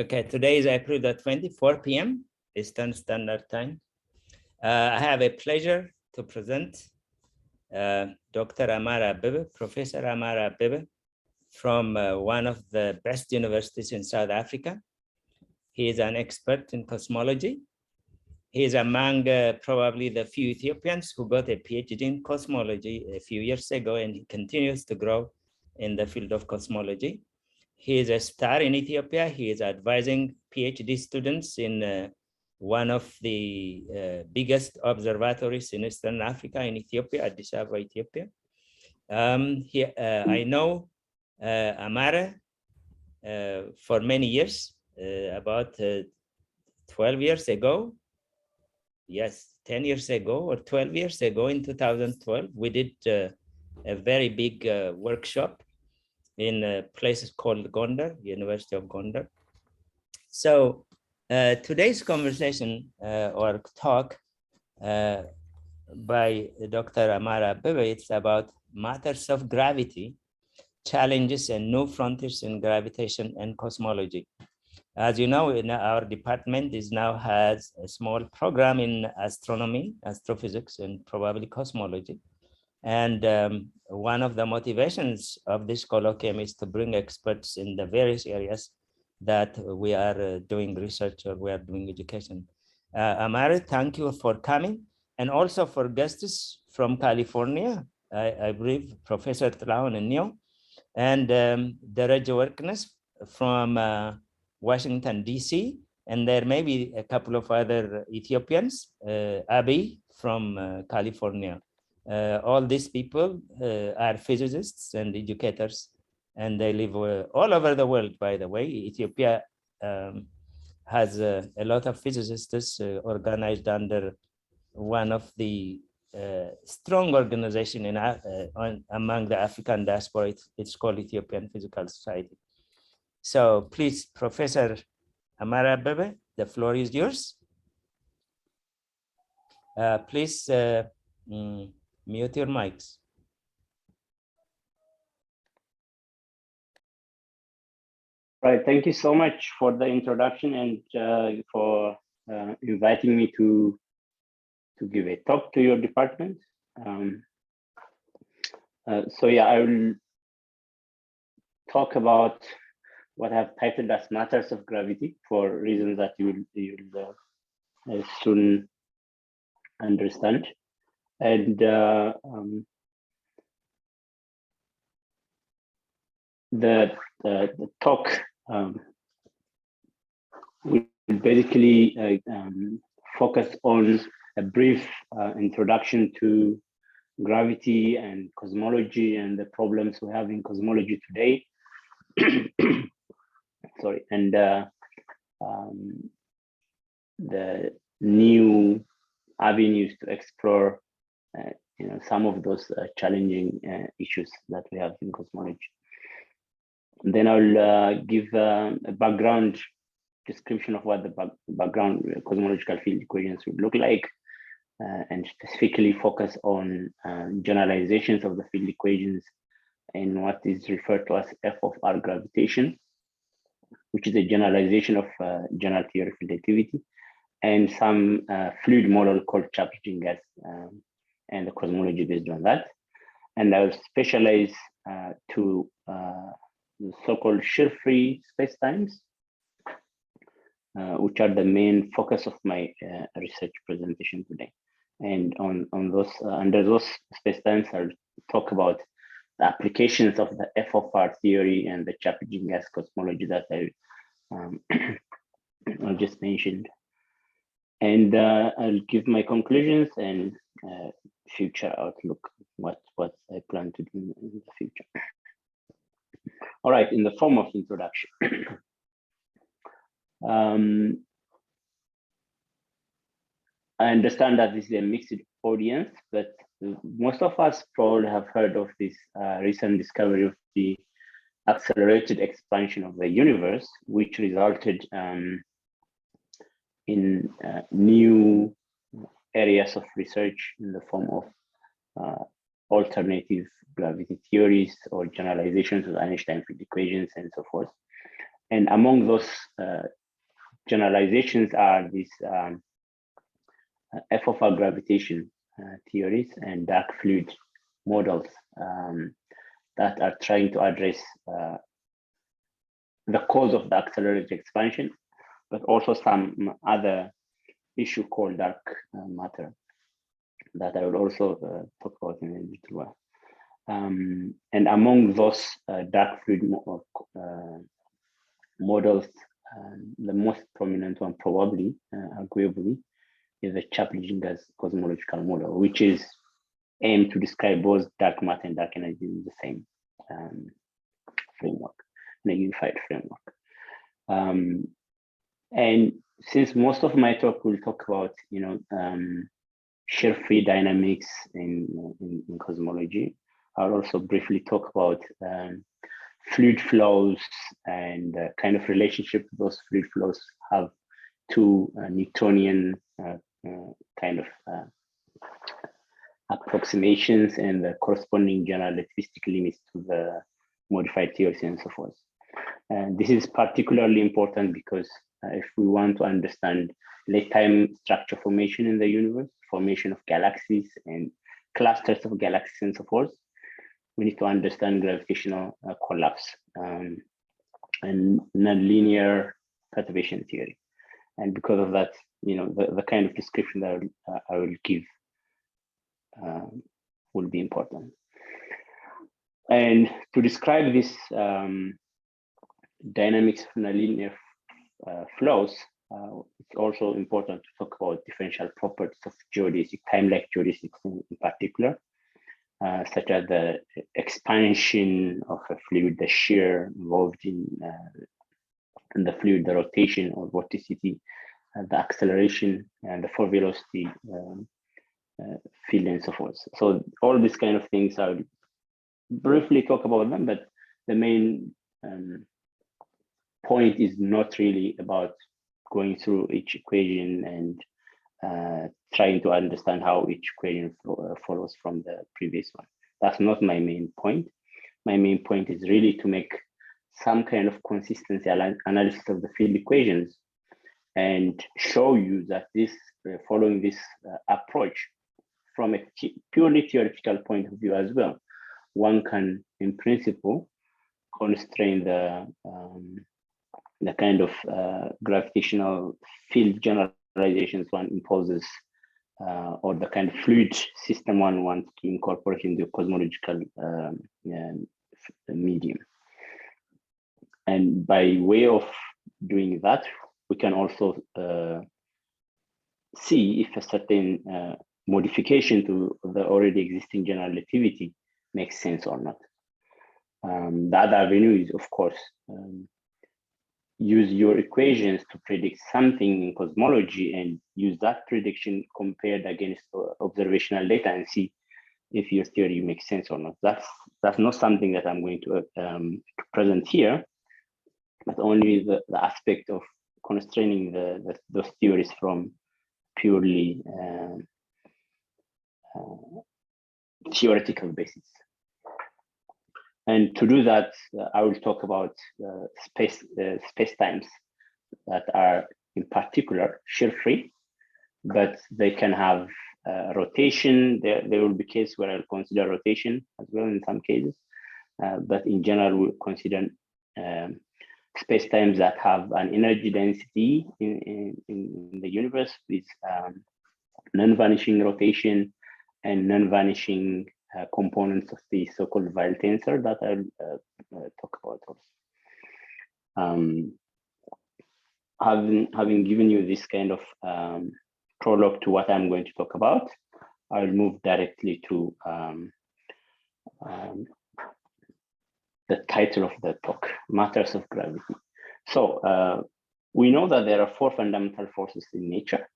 Okay, today is April the 24th, 4 p.m. Eastern Standard Time. I have a pleasure to present Dr. Amare Abebe, Professor Amare Abebe, from one of the best universities in South Africa. He is an expert in cosmology. He is among probably the few Ethiopians who got a PhD in cosmology a few years ago, and he continues to grow in the field of cosmology. He is a star in Ethiopia. He is advising PhD students in one of the biggest observatories in Eastern Africa, in Ethiopia, Addis Ababa, Ethiopia. I know Amare for many years, about 12 years ago. Yes, 10 years ago or 12 years ago in 2012, we did a very big workshop in a place called Gondar, University of Gondar. So today's conversation or talk by Dr. Amare Abebe, it's about matters of gravity, challenges and new frontiers in gravitation and cosmology. As you know, in our department now has a small program in astronomy, astrophysics, and probably cosmology. And one of the motivations of this colloquium is to bring experts in the various areas that we are doing research or we are doing education. Amare, thank you for coming, and also for guests from California, I believe Professor Tlaon and Neo, and Dereje Workness from Washington, D.C., and there may be a couple of other Ethiopians, Abebe from California. All these people are physicists and educators, and they live all over the world, by the way. Ethiopia has a lot of physicists organized under one of the strong organization among the African diaspora. It's called Ethiopian Physical Society. So please, Professor Amare Abebe, the floor is yours. Please mute your mics. Right, thank you so much for the introduction and for inviting me to give a talk to your department. So yeah, I will talk about what I've titled as matters of gravity for reasons that you will soon understand. And the talk will basically focus on a brief introduction to gravity and cosmology and the problems we have in cosmology today. Sorry, and the new avenues to explore some of those challenging issues that we have in cosmology. And then I'll give a background description of what the background cosmological field equations would look like, and specifically focus on generalizations of the field equations and what is referred to as F of R gravitation, which is a generalization of general theory of relativity, and some fluid model called charging gas and the cosmology based on that. And I'll specialize to the so-called shear-free spacetimes, which are the main focus of my research presentation today. And on those under those spacetimes, I'll talk about the applications of the F of R theory and the charging gas cosmology that I just mentioned. And I'll give my conclusions and future outlook, what I plan to do in the future. All right, in the form of introduction. I understand that this is a mixed audience, but most of us probably have heard of this recent discovery of the accelerated expansion of the universe, which resulted in new areas of research in the form of alternative gravity theories or generalizations of Einstein field equations and so forth. And among those generalizations are these F of R gravitation theories and dark fluid models that are trying to address the cause of the accelerated expansion, but also some other issue called dark matter that I will also talk about in a little while. And among those dark fluid models, the most prominent one probably, arguably, is the Chaplin-Ginger's cosmological model, which is aimed to describe both dark matter and dark energy in the same framework, in a unified framework. And since most of my talk will talk about, shear free dynamics in cosmology, I'll also briefly talk about fluid flows and the kind of relationship those fluid flows have to Newtonian kind of approximations and the corresponding general relativistic limits to the modified theories and so forth. And this is particularly important because if we want to understand late time structure formation in the universe, formation of galaxies and clusters of galaxies and so forth, we need to understand gravitational collapse and nonlinear perturbation theory. And because of that, the kind of description that I will give will be important. And to describe this dynamics of nonlinear flows, it's also important to talk about differential properties of geodesic, time-like geodesics in particular, such as the expansion of a fluid, the shear involved in the fluid, the rotation or vorticity, the acceleration, and the force velocity field and so forth. So all these kind of things, I'll briefly talk about them, but the main point is not really about going through each equation and trying to understand how each equation follows from the previous one. That's not my main point. My main point is really to make some kind of consistency analysis of the field equations and show you that this, following this approach from a purely theoretical point of view as well, one can, in principle, constrain the kind of gravitational field generalizations one imposes, or the kind of fluid system one wants to incorporate in the cosmological medium. And by way of doing that, we can also see if a certain modification to the already existing general relativity makes sense or not. The other avenue is, of course, use your equations to predict something in cosmology and use that prediction compared against observational data and see if your theory makes sense or not. That's not something that I'm going to present here, but only the aspect of constraining those theories from purely theoretical basis. And to do that, I will talk about space-times that are in particular shear-free, but they can have rotation. There will be cases where I'll consider rotation as well in some cases, but in general, we'll consider space-times that have an energy density in the universe with non-vanishing rotation and non-vanishing components of the so-called Weil tensor that I'll talk about also. Having given you this kind of prologue to what I'm going to talk about, I'll move directly to the title of the talk, Matters of Gravity. So we know that there are four fundamental forces in nature.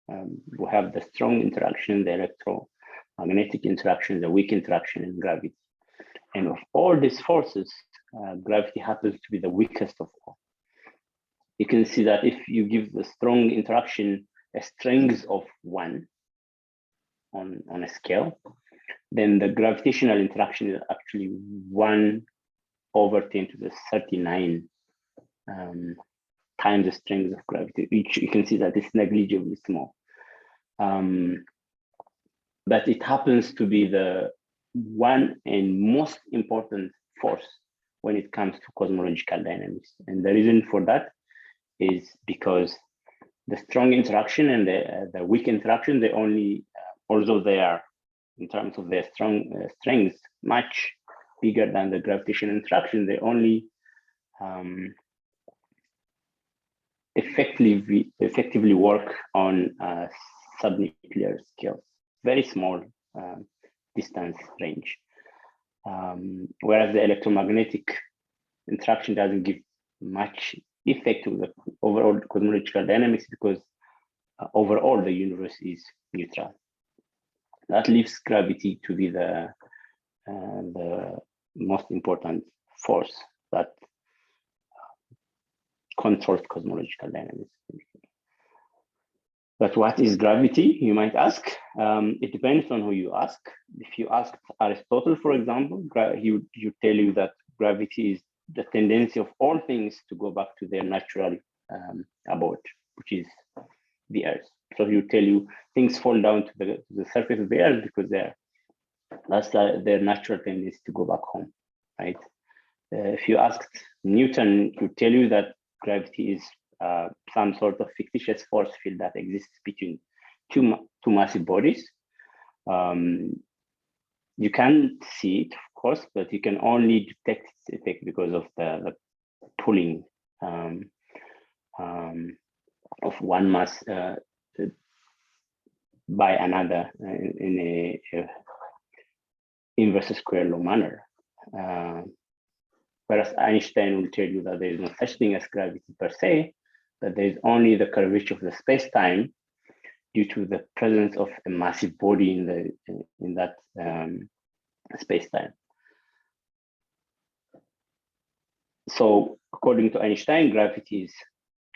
We have the strong interaction, the electromagnetic interaction, the weak interaction, and gravity. And of all these forces, gravity happens to be the weakest of all. You can see that if you give the strong interaction a strength of 1 on a scale, then the gravitational interaction is actually 1/10⁻39 times the strength of gravity, which you can see that it's negligibly small. But it happens to be the one and most important force when it comes to cosmological dynamics. And the reason for that is because the strong interaction and the weak interaction, they only, although they are, in terms of their strength, much bigger than the gravitational interaction, they only effectively work on subnuclear scales, very small distance range. Whereas the electromagnetic interaction doesn't give much effect to the overall cosmological dynamics because overall the universe is neutral. That leaves gravity to be the most important force that controls cosmological dynamics. But what is gravity, you might ask? It depends on who you ask. If you ask Aristotle, for example, he would tell you that gravity is the tendency of all things to go back to their natural abode, which is the Earth. So he would tell you things fall down to the surface of the Earth because that's their natural tendency to go back home, right? If you asked Newton, he would tell you that gravity is some sort of fictitious force field that exists between two massive bodies. You can't see it, of course, but you can only detect its effect because of the pulling of one mass by another in a inverse square law manner. Whereas Einstein will tell you that there is no such thing as gravity per se, but there is only the curvature of the space-time due to the presence of a massive body in that space-time. So according to Einstein, gravity is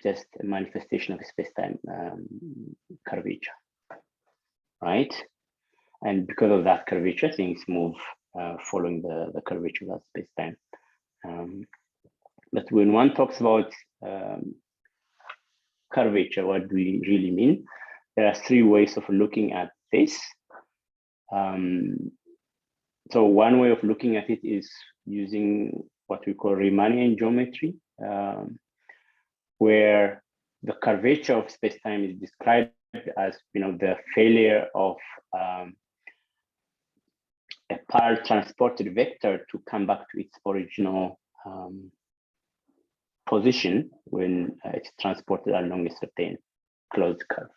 just a manifestation of space-time curvature, right? And because of that curvature, things move following the curvature of that space-time. But when one talks about curvature, what do we really mean? There are three ways of looking at this. So one way of looking at it is using what we call Riemannian geometry, where the curvature of space-time is described as, the failure of a parallel transported vector to come back to its original position when it's transported along a certain closed curve.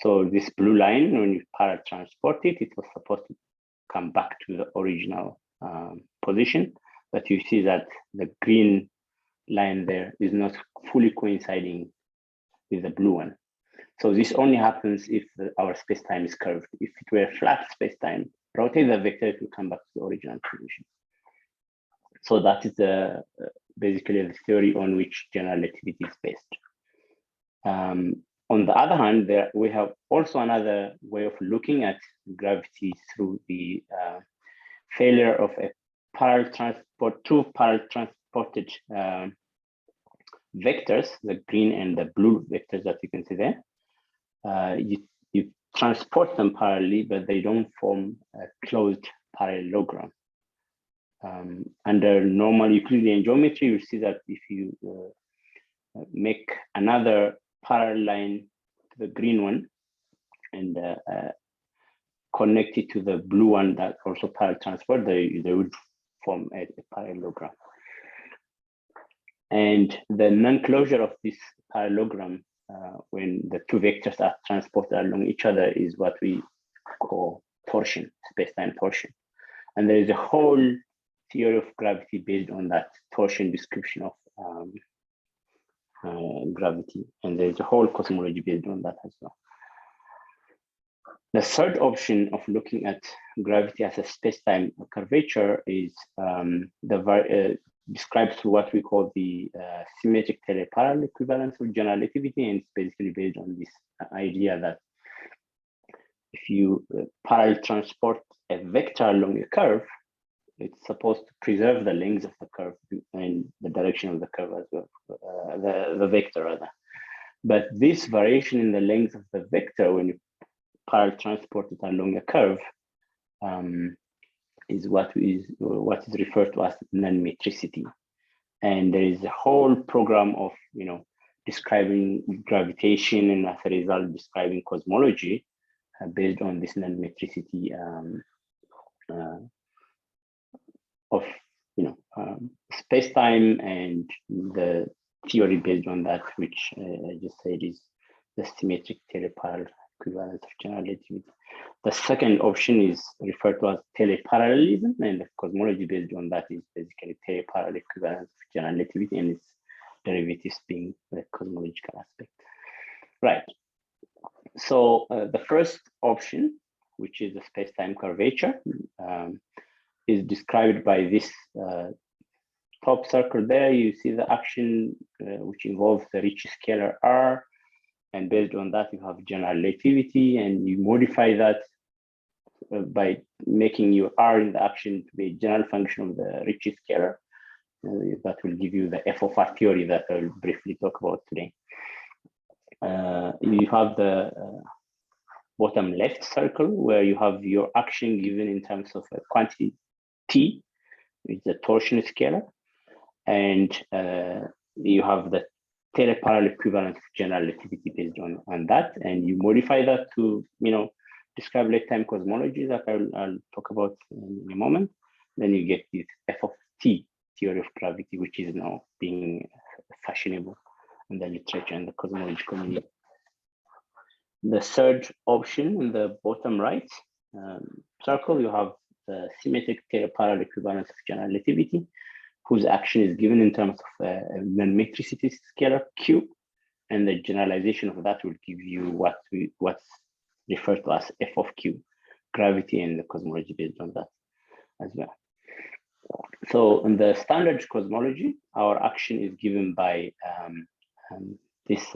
So this blue line, when you parallel transport it, it was supposed to come back to the original position, but you see that the green line there is not fully coinciding with the blue one. So this only happens if our space-time is curved. If it were flat space-time, rotate the vector, it will come back to the original position. So that is basically the theory on which general relativity is based. On the other hand, we have also another way of looking at gravity through the failure of a two parallel transported vectors, the green and the blue vectors that you can see there. You transport them parallelly, but they don't form a closed parallelogram. Under normal Euclidean geometry, you see that if you make another parallel line to the green one and connect it to the blue one that also parallel transport, they would form a parallelogram. And the non-closure of this parallelogram when the two vectors are transported along each other is what we call torsion, space-time torsion. And there is a whole theory of gravity based on that torsion description of gravity. And there's a whole cosmology based on that as well. The third option of looking at gravity as a space-time curvature is described through what we call the symmetric teleparallel equivalence of general relativity, and it's basically based on this idea that if you parallel transport a vector along a curve, it's supposed to preserve the length of the curve and the direction of the curve as well, the vector rather. But this variation in the length of the vector when you parallel transport it along a curve is what is referred to as non-metricity. And there is a whole program of describing gravitation and as a result describing cosmology based on this non-metricity of space-time and the theory based on that, which I just said is the symmetric teleparallel equivalence of general relativity. The second option is referred to as teleparallelism, and the cosmology based on that is basically teleparallel equivalence of general relativity and its derivatives being the cosmological aspect. Right. So the first option, which is the space-time curvature, is described by this top circle there. You see the action which involves the Ricci scalar R, and based on that you have general relativity, and you modify that by making your R in the action to be a general function of the Ricci scalar. That will give you the F of R theory that I'll briefly talk about today. You have the bottom left circle where you have your action given in terms of a quantity T, which is a torsion scalar, and you have the teleparallel equivalence of general relativity based on that, and you modify that to describe late-time cosmology that I'll talk about in a moment. Then you get this F of T theory of gravity, which is now being fashionable in the literature and the cosmology community. The third option in the bottom right circle, you have the symmetric teleparallel equivalence of general relativity, whose action is given in terms of a non-metricity scalar Q, and the generalization of that will give you what's referred to as F of Q, gravity and the cosmology based on that as well. So in the standard cosmology, our action is given by this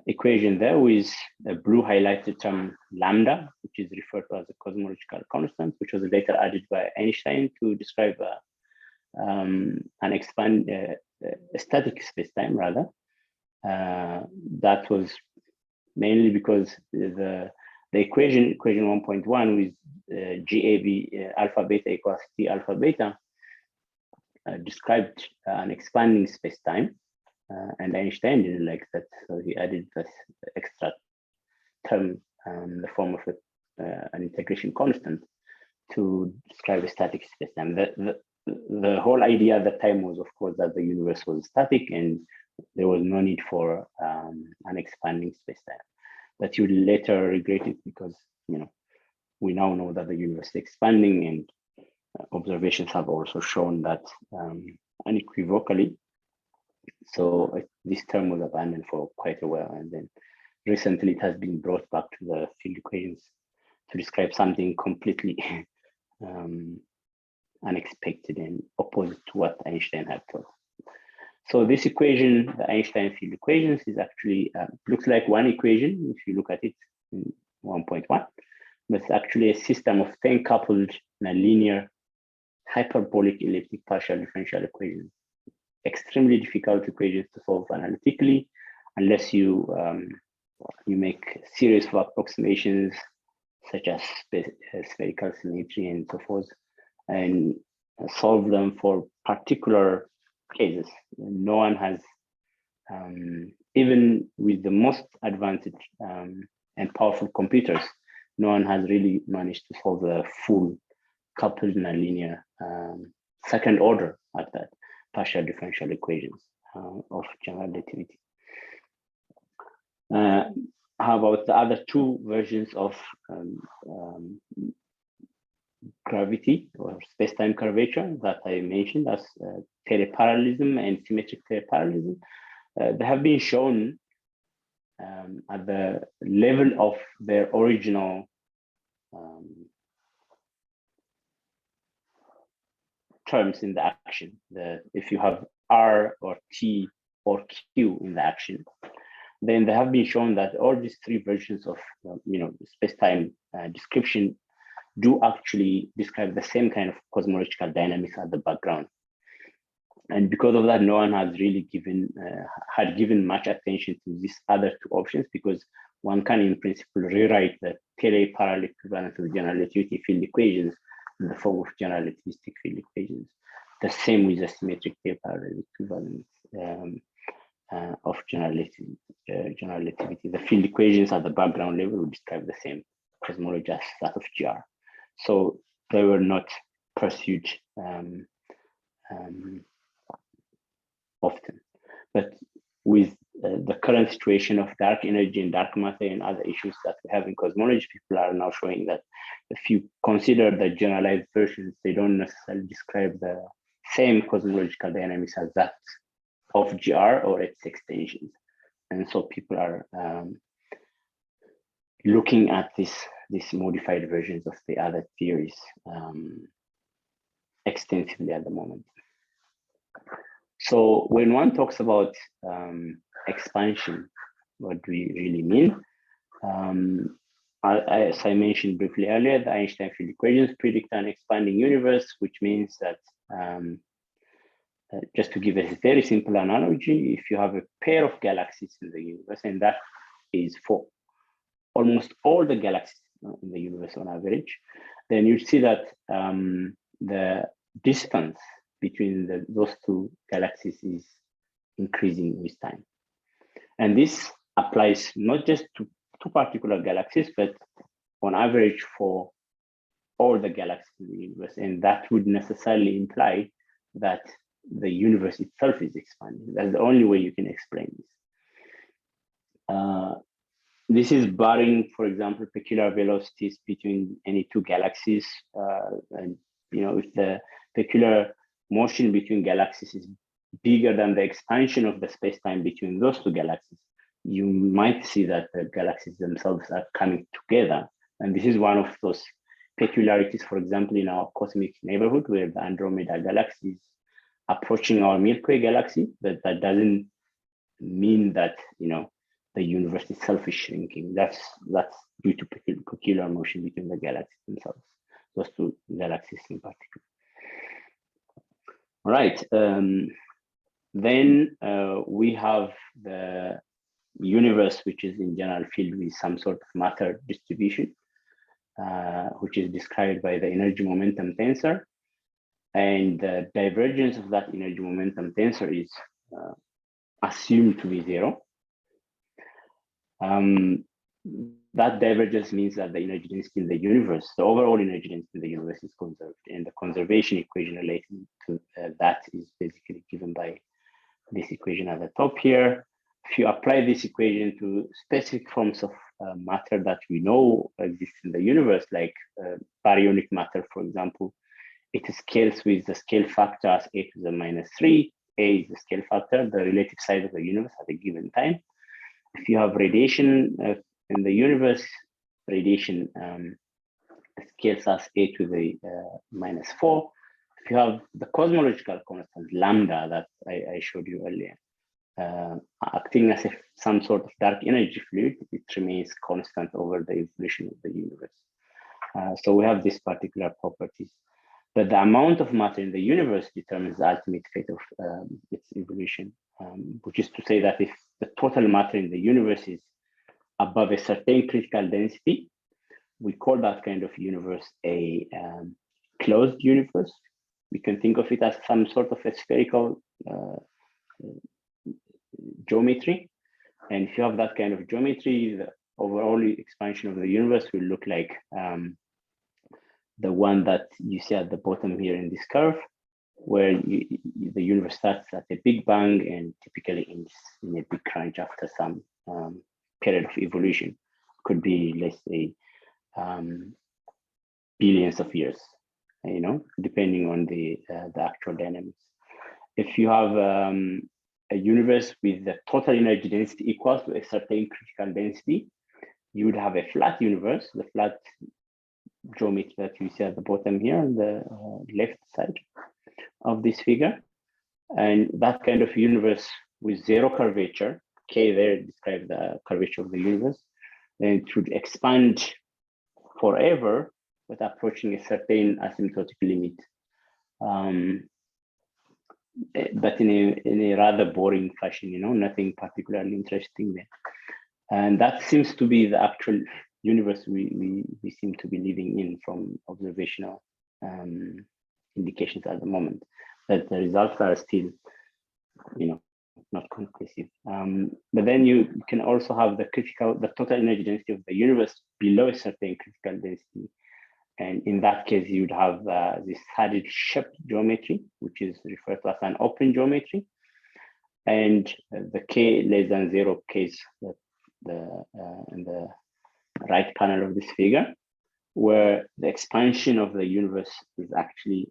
equation there with a blue highlighted term lambda, which is referred to as a cosmological constant, which was later added by Einstein to describe a static spacetime rather. That was mainly because the equation 1.1 with GAB alpha beta equals T alpha beta described an expanding spacetime. And Einstein didn't like that, so he added this extra term in the form of an integration constant to describe a static spacetime. The whole idea at the time was, of course, that the universe was static and there was no need for an expanding spacetime. But you later regret it because we now know that the universe is expanding, and observations have also shown that unequivocally. So this term was abandoned for quite a while, and then recently it has been brought back to the field equations to describe something completely unexpected and opposite to what Einstein had thought. So this equation, the Einstein field equations, is actually looks like one equation if you look at it in 1.1, but it's actually a system of 10 coupled nonlinear hyperbolic elliptic partial differential equations. Extremely difficult equations to solve analytically unless you make a series of approximations such as spherical symmetry and so forth, and solve them for particular cases. No one has, even with the most advanced and powerful computers, no one has really managed to solve the full coupled nonlinear second order at that partial differential equations of general relativity. How about the other two versions of gravity or space-time curvature that I mentioned as teleparallelism and symmetric teleparallelism? They have been shown at the level of their original terms in the action. If you have R or T or Q in the action, then they have been shown that all these three versions of space-time description do actually describe the same kind of cosmological dynamics at the background. And because of that, no one has really given much attention to these other two options, because one can, in principle, rewrite the parallel equivalent of general relativity field equations in the form of general relativistic field equations. The same with the symmetric parallel equivalent of general relativity. The field equations at the background level will describe the same cosmology as that of GR. So they were not pursued often. But with the current situation of dark energy and dark matter and other issues that we have in cosmology, people are now showing that if you consider the generalized versions, they don't necessarily describe the same cosmological dynamics as that of GR or its extensions. And so people are looking at these modified versions of the other theories extensively at the moment. So when one talks about expansion, what do we really mean? As I mentioned briefly earlier, the Einstein field equations predict an expanding universe, which means that, just to give a very simple analogy, if you have a pair of galaxies in the universe, and that is for almost all the galaxies in the universe on average, then you see that the distance between those two galaxies is increasing with time. And this applies not just to two particular galaxies, but on average for all the galaxies in the universe. And that would necessarily imply that the universe itself is expanding. That's the only way you can explain this. This is barring, for example, peculiar velocities between any two galaxies. And if the peculiar motion between galaxies is bigger than the expansion of the space-time between those two galaxies, you might see that the galaxies themselves are coming together. And this is one of those peculiarities, for example, in our cosmic neighborhood, where the Andromeda galaxy is approaching our Milky Way galaxy, but that doesn't mean that the universe itself is shrinking. That's due to peculiar motion between the galaxies themselves, those two galaxies in particular. All right. Then we have the universe, which is in general filled with some sort of matter distribution, which is described by the energy momentum tensor. And the divergence of that energy momentum tensor is assumed to be zero. That divergence means that the energy density in the universe, the overall energy density in the universe, is conserved, and the conservation equation related to that is basically given by this equation at the top here. If you apply this equation to specific forms of matter that we know exist in the universe, like baryonic matter, for example, it scales with the scale factor as a to the -3. A is the scale factor, the relative size of the universe at a given time. If you have radiation in the universe, radiation scales as a to the -4. If you have the cosmological constant lambda that I showed you earlier, acting as if some sort of dark energy fluid, it remains constant over the evolution of the universe. So we have these particular properties. But the amount of matter in the universe determines the ultimate fate of its evolution, which is to say that if the total matter in the universe is above a certain critical density, we call that kind of universe a closed universe. We can think of it as some sort of a spherical geometry. And if you have that kind of geometry, the overall expansion of the universe will look like the one that you see at the bottom here in this curve, where the universe starts at a big bang and typically ends in a big crunch after some period of evolution. Could be, let's say, billions of years, depending on the actual dynamics. If you have a universe with the total energy density equal to a certain critical density, you would have a flat universe, the flat geometry that you see at the bottom here on the left side of this figure. And that kind of universe with zero curvature, K there describes the curvature of the universe, and it would expand forever was approaching a certain asymptotic limit, but in a rather boring fashion, nothing particularly interesting there. And that seems to be the actual universe we seem to be living in from observational indications at the moment. But the results are still, not conclusive. But then you can also have the total energy density of the universe below a certain critical density. And in that case, you'd have this saddle shaped geometry, which is referred to as an open geometry. And the k less than 0 case that in the right panel of this figure, where the expansion of the universe is actually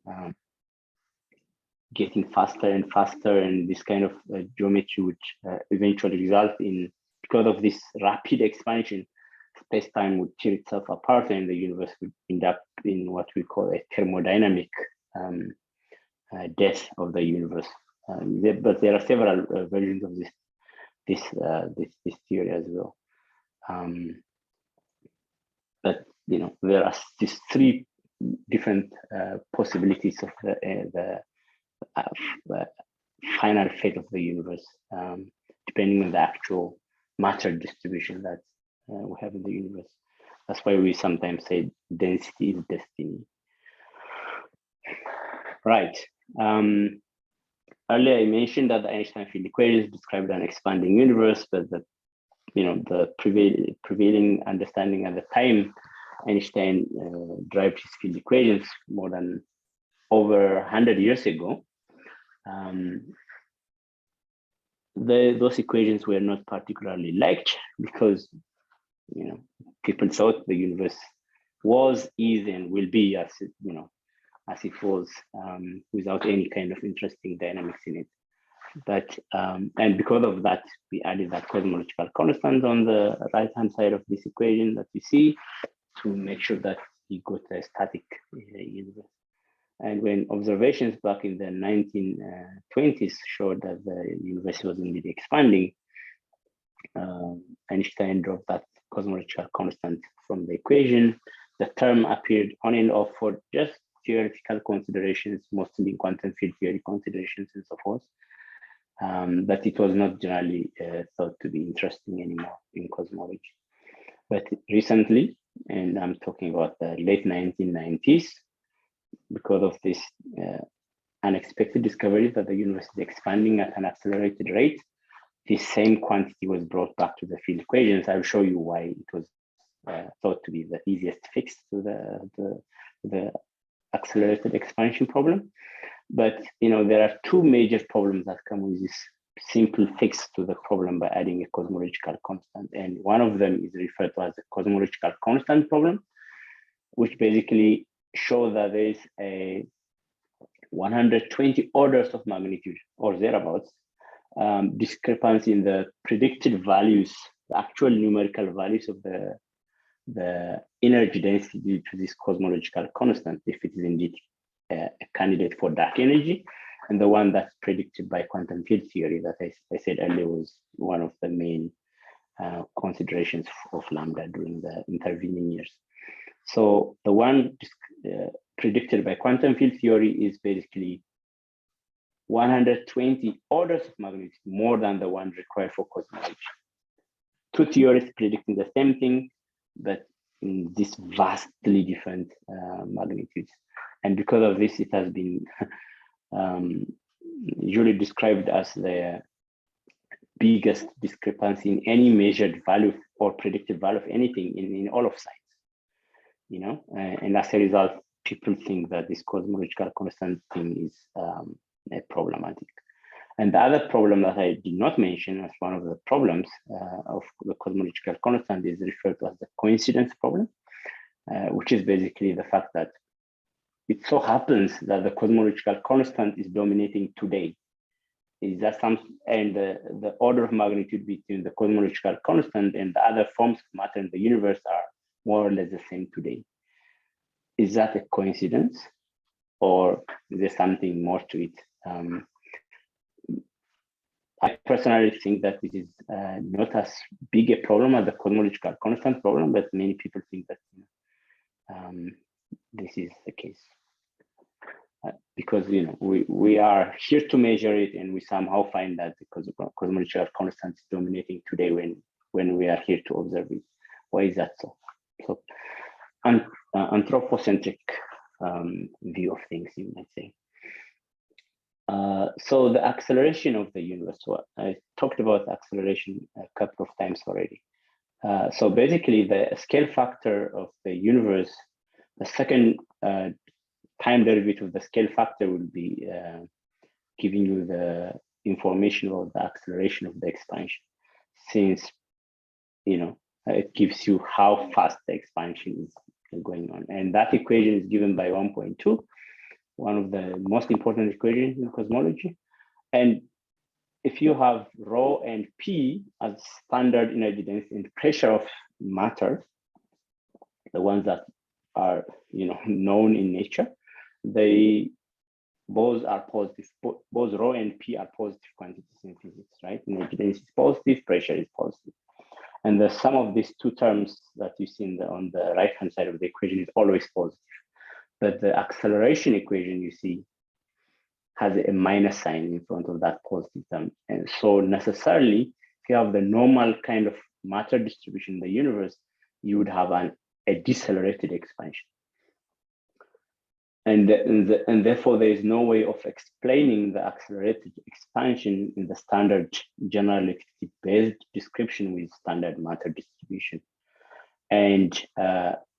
getting faster and faster, and this kind of geometry which eventually result in, because of this rapid expansion, space-time would tear itself apart and the universe would end up in what we call a thermodynamic death of the universe. But there are several versions of this theory as well. But there are these three different possibilities of the final fate of the universe, depending on the actual matter distribution that we have in the universe. That's why we sometimes say density is destiny. Right. Earlier I mentioned that the Einstein field equations described an expanding universe, but that the prevailing understanding at the time, Einstein derived his field equations more than over 100 years ago. Those equations were not particularly liked because people thought the universe was, is, and will be as it was, without any kind of interesting dynamics in it. But and because of that, we added that cosmological constant on the right-hand side of this equation that you see to make sure that you got a static universe. And when observations back in the 1920s showed that the universe was indeed expanding, Einstein dropped that cosmological constant from the equation. The term appeared on and off for just theoretical considerations, mostly quantum field theory considerations and so forth. But it was not generally thought to be interesting anymore in cosmology. But recently, and I'm talking about the late 1990s, because of this unexpected discovery that the universe is expanding at an accelerated rate, this same quantity was brought back to the field equations. I'll show you why it was thought to be the easiest fix to the accelerated expansion problem. But there are two major problems that come with this simple fix to the problem by adding a cosmological constant. And one of them is referred to as the cosmological constant problem, which basically shows that there is a 120 orders of magnitude or thereabouts discrepancy in the predicted values, the actual numerical values of the energy density due to this cosmological constant, if it is indeed a candidate for dark energy, and the one that's predicted by quantum field theory that I said earlier was one of the main considerations of lambda during the intervening years. So the one predicted by quantum field theory is basically 120 orders of magnitude more than the one required for cosmology. Two theories predicting the same thing, but in these vastly different magnitudes. And because of this, it has been usually described as the biggest discrepancy in any measured value or predicted value of anything in all of science. And as a result, people think that this cosmological constant thing is problematic. And the other problem that I did not mention as one of the problems of the cosmological constant is referred to as the coincidence problem, which is basically the fact that it so happens that the cosmological constant is dominating today. Is that and the order of magnitude between the cosmological constant and the other forms of matter in the universe are more or less the same today. Is that a coincidence, or is there something more to it? I personally think that it is not as big a problem as the cosmological constant problem, but many people think that this is the case. Because we are here to measure it, and we somehow find that because cosmological constant is dominating today when we are here to observe it. Why is that so? So anthropocentric view of things, you might say. So the acceleration of the universe. So I talked about acceleration a couple of times already. So basically, the scale factor of the universe, the second time derivative of the scale factor will be giving you the information about the acceleration of the expansion, since it gives you how fast the expansion is going on. And that equation is given by 1.2, one of the most important equations in cosmology. And if you have rho and p as standard energy density and pressure of matter, the ones that are known in nature, they both are positive. Both rho and p are positive quantities in physics, right? Energy density is positive, pressure is positive. And the sum of these two terms that you see on the right-hand side of the equation is always positive. But the acceleration equation you see has a minus sign in front of that positive term. And so necessarily, if you have the normal kind of matter distribution in the universe, you would have a decelerated expansion. And therefore, there is no way of explaining the accelerated expansion in the standard general relativity-based description with standard matter distribution. And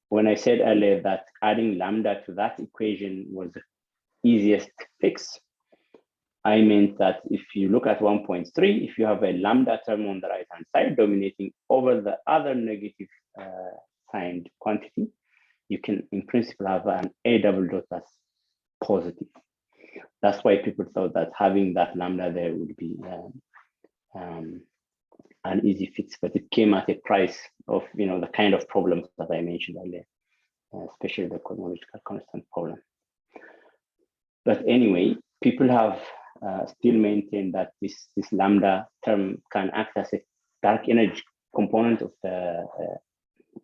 when I said earlier that adding lambda to that equation was the easiest fix, I meant that if you look at 1.3, if you have a lambda term on the right-hand side dominating over the other negative signed quantity, you can, in principle, have an A double dot that's positive. That's why people thought that having that lambda there would be an easy fix, but it came at a price of the kind of problems that I mentioned earlier, especially the cosmological constant problem. But anyway, people have still maintained that this lambda term can act as a dark energy component of the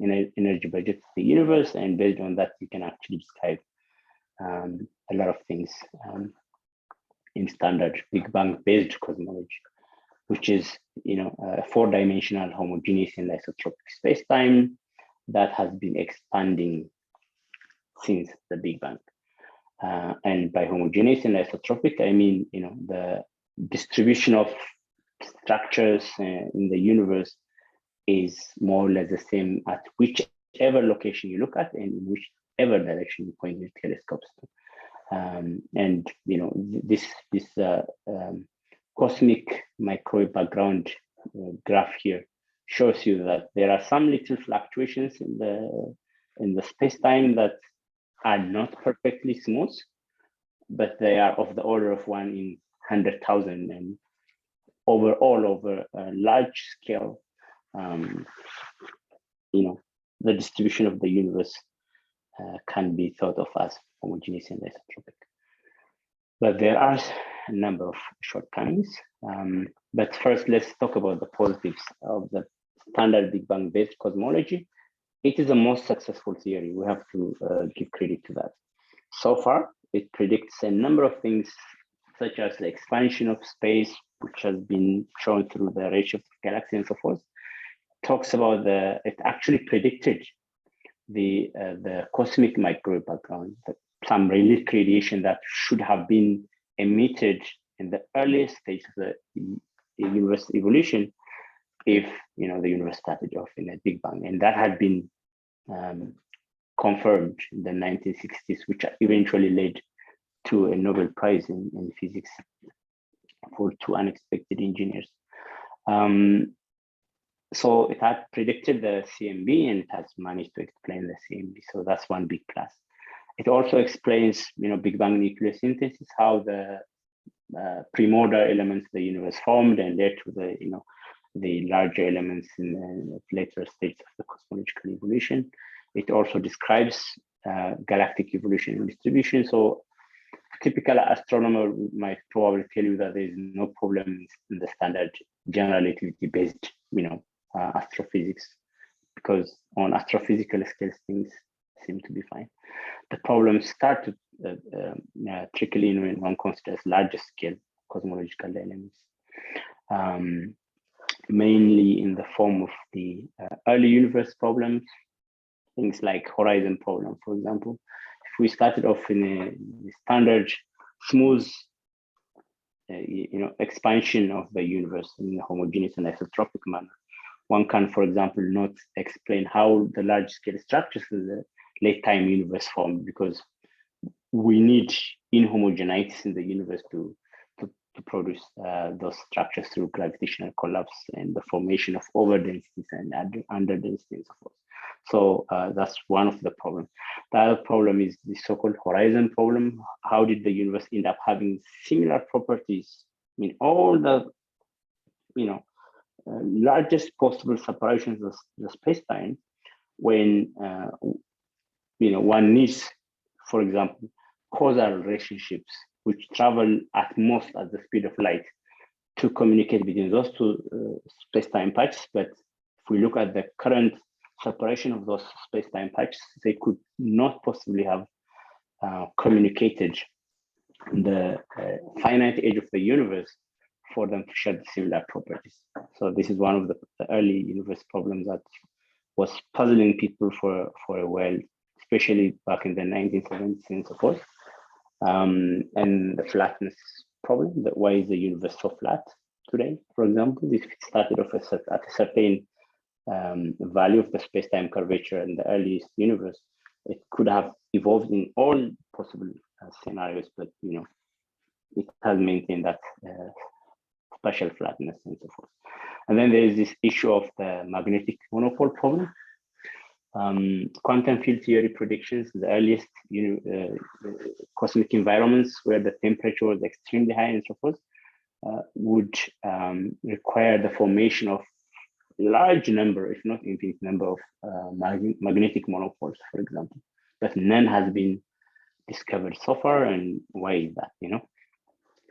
energy budget of the universe, and based on that, you can actually describe a lot of things in standard Big Bang based cosmology, which is a four-dimensional homogeneous and isotropic space-time that has been expanding since the Big Bang. And by homogeneous and isotropic, I mean the distribution of structures in the universe is more or less the same at whichever location you look at and in whichever direction you point your telescopes to. And this cosmic microwave background graph here shows you that there are some little fluctuations in the space-time that are not perfectly smooth, but they are of the order of 1 in 100,000, and overall over a large scale, the distribution of the universe can be thought of as homogeneous and isotropic. But there are a number of shortcomings. But first, let's talk about the positives of the standard Big Bang-based cosmology. It is the most successful theory. We have to give credit to that. So far, it predicts a number of things, such as the expansion of space, which has been shown through the redshift of galaxy and so forth. Talks about it actually predicted the cosmic microwave background, some relic radiation that should have been emitted in the earliest stage of the universe evolution if the universe started off in a Big Bang. And that had been confirmed in the 1960s, which eventually led to a Nobel Prize in physics for two unexpected engineers. So it had predicted the CMB, and it has managed to explain the CMB. So that's one big plus. It also explains, Big Bang nucleosynthesis, how the primordial elements of the universe formed and led to the larger elements in the later stages of the cosmological evolution. It also describes galactic evolution and distribution. So typical astronomer might probably tell you that there is no problem in the standard general relativity-based, astrophysics, because on astrophysical scales, things seem to be fine. The problems start to trickle in when one considers larger scale cosmological dynamics, mainly in the form of the early universe problems, things like horizon problem, for example. If we started off in a standard, smooth, expansion of the universe in a homogeneous and isotropic manner, one can, for example, not explain how the large-scale structures in the late-time universe formed, because we need inhomogeneities in the universe to produce those structures through gravitational collapse and the formation of overdensities and underdensities and so forth. So that's one of the problems. The other problem is the so-called horizon problem. How did the universe end up having similar properties? I mean, all the, largest possible separations of the space-time when, one needs, for example, causal relationships which travel at most at the speed of light to communicate between those two space-time patches. But if we look at the current separation of those space-time patches, they could not possibly have communicated the finite age of the universe for them to share similar properties. So this is one of the early universe problems that was puzzling people for a while, especially back in the 1970s and so forth. And the flatness problem, that why is the universe so flat today? For example, if it started off at a certain value of the space-time curvature in the earliest universe, it could have evolved in all possible scenarios, but it has maintained that special flatness and so forth. And then there is this issue of the magnetic monopole problem. Quantum field theory predictions, the earliest cosmic environments where the temperature was extremely high and so forth, would require the formation of large number, if not infinite number, of magnetic monopoles, for example. But none has been discovered so far, and why is that?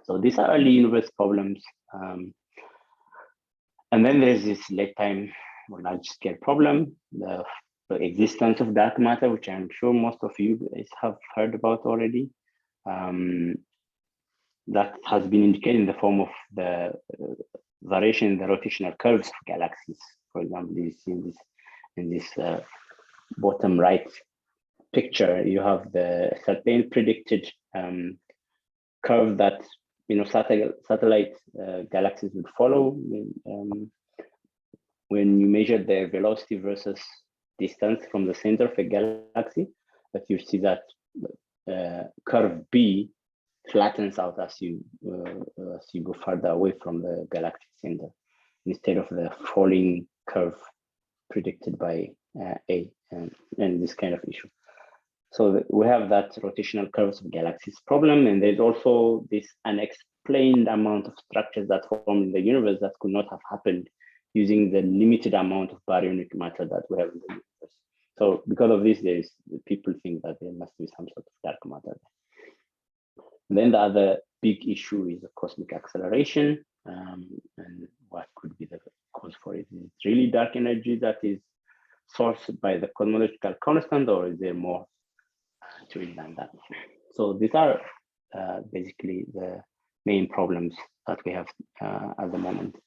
So these are early universe problems. And then there's this late time or large scale problem, the existence of dark matter, which I'm sure most of you guys have heard about already. That has been indicated in the form of the variation in the rotational curves of galaxies. For example, you see in this bottom right picture, you have the certain predicted curve that satellite galaxies would follow when you measure their velocity versus distance from the center of a galaxy. But you see that curve B flattens out as you go further away from the galactic center, instead of the falling curve predicted by A, and this kind of issue. So we have that rotational curves of galaxies problem, and there's also this unexplained amount of structures that form in the universe that could not have happened using the limited amount of baryonic matter that we have in the universe. So because of this, people think that there must be some sort of dark matter. And then the other big issue is the cosmic acceleration, and what could be the cause for it? Is it really dark energy that is sourced by the cosmological constant, or is there more to it than that? So these are basically the main problems that we have at the moment,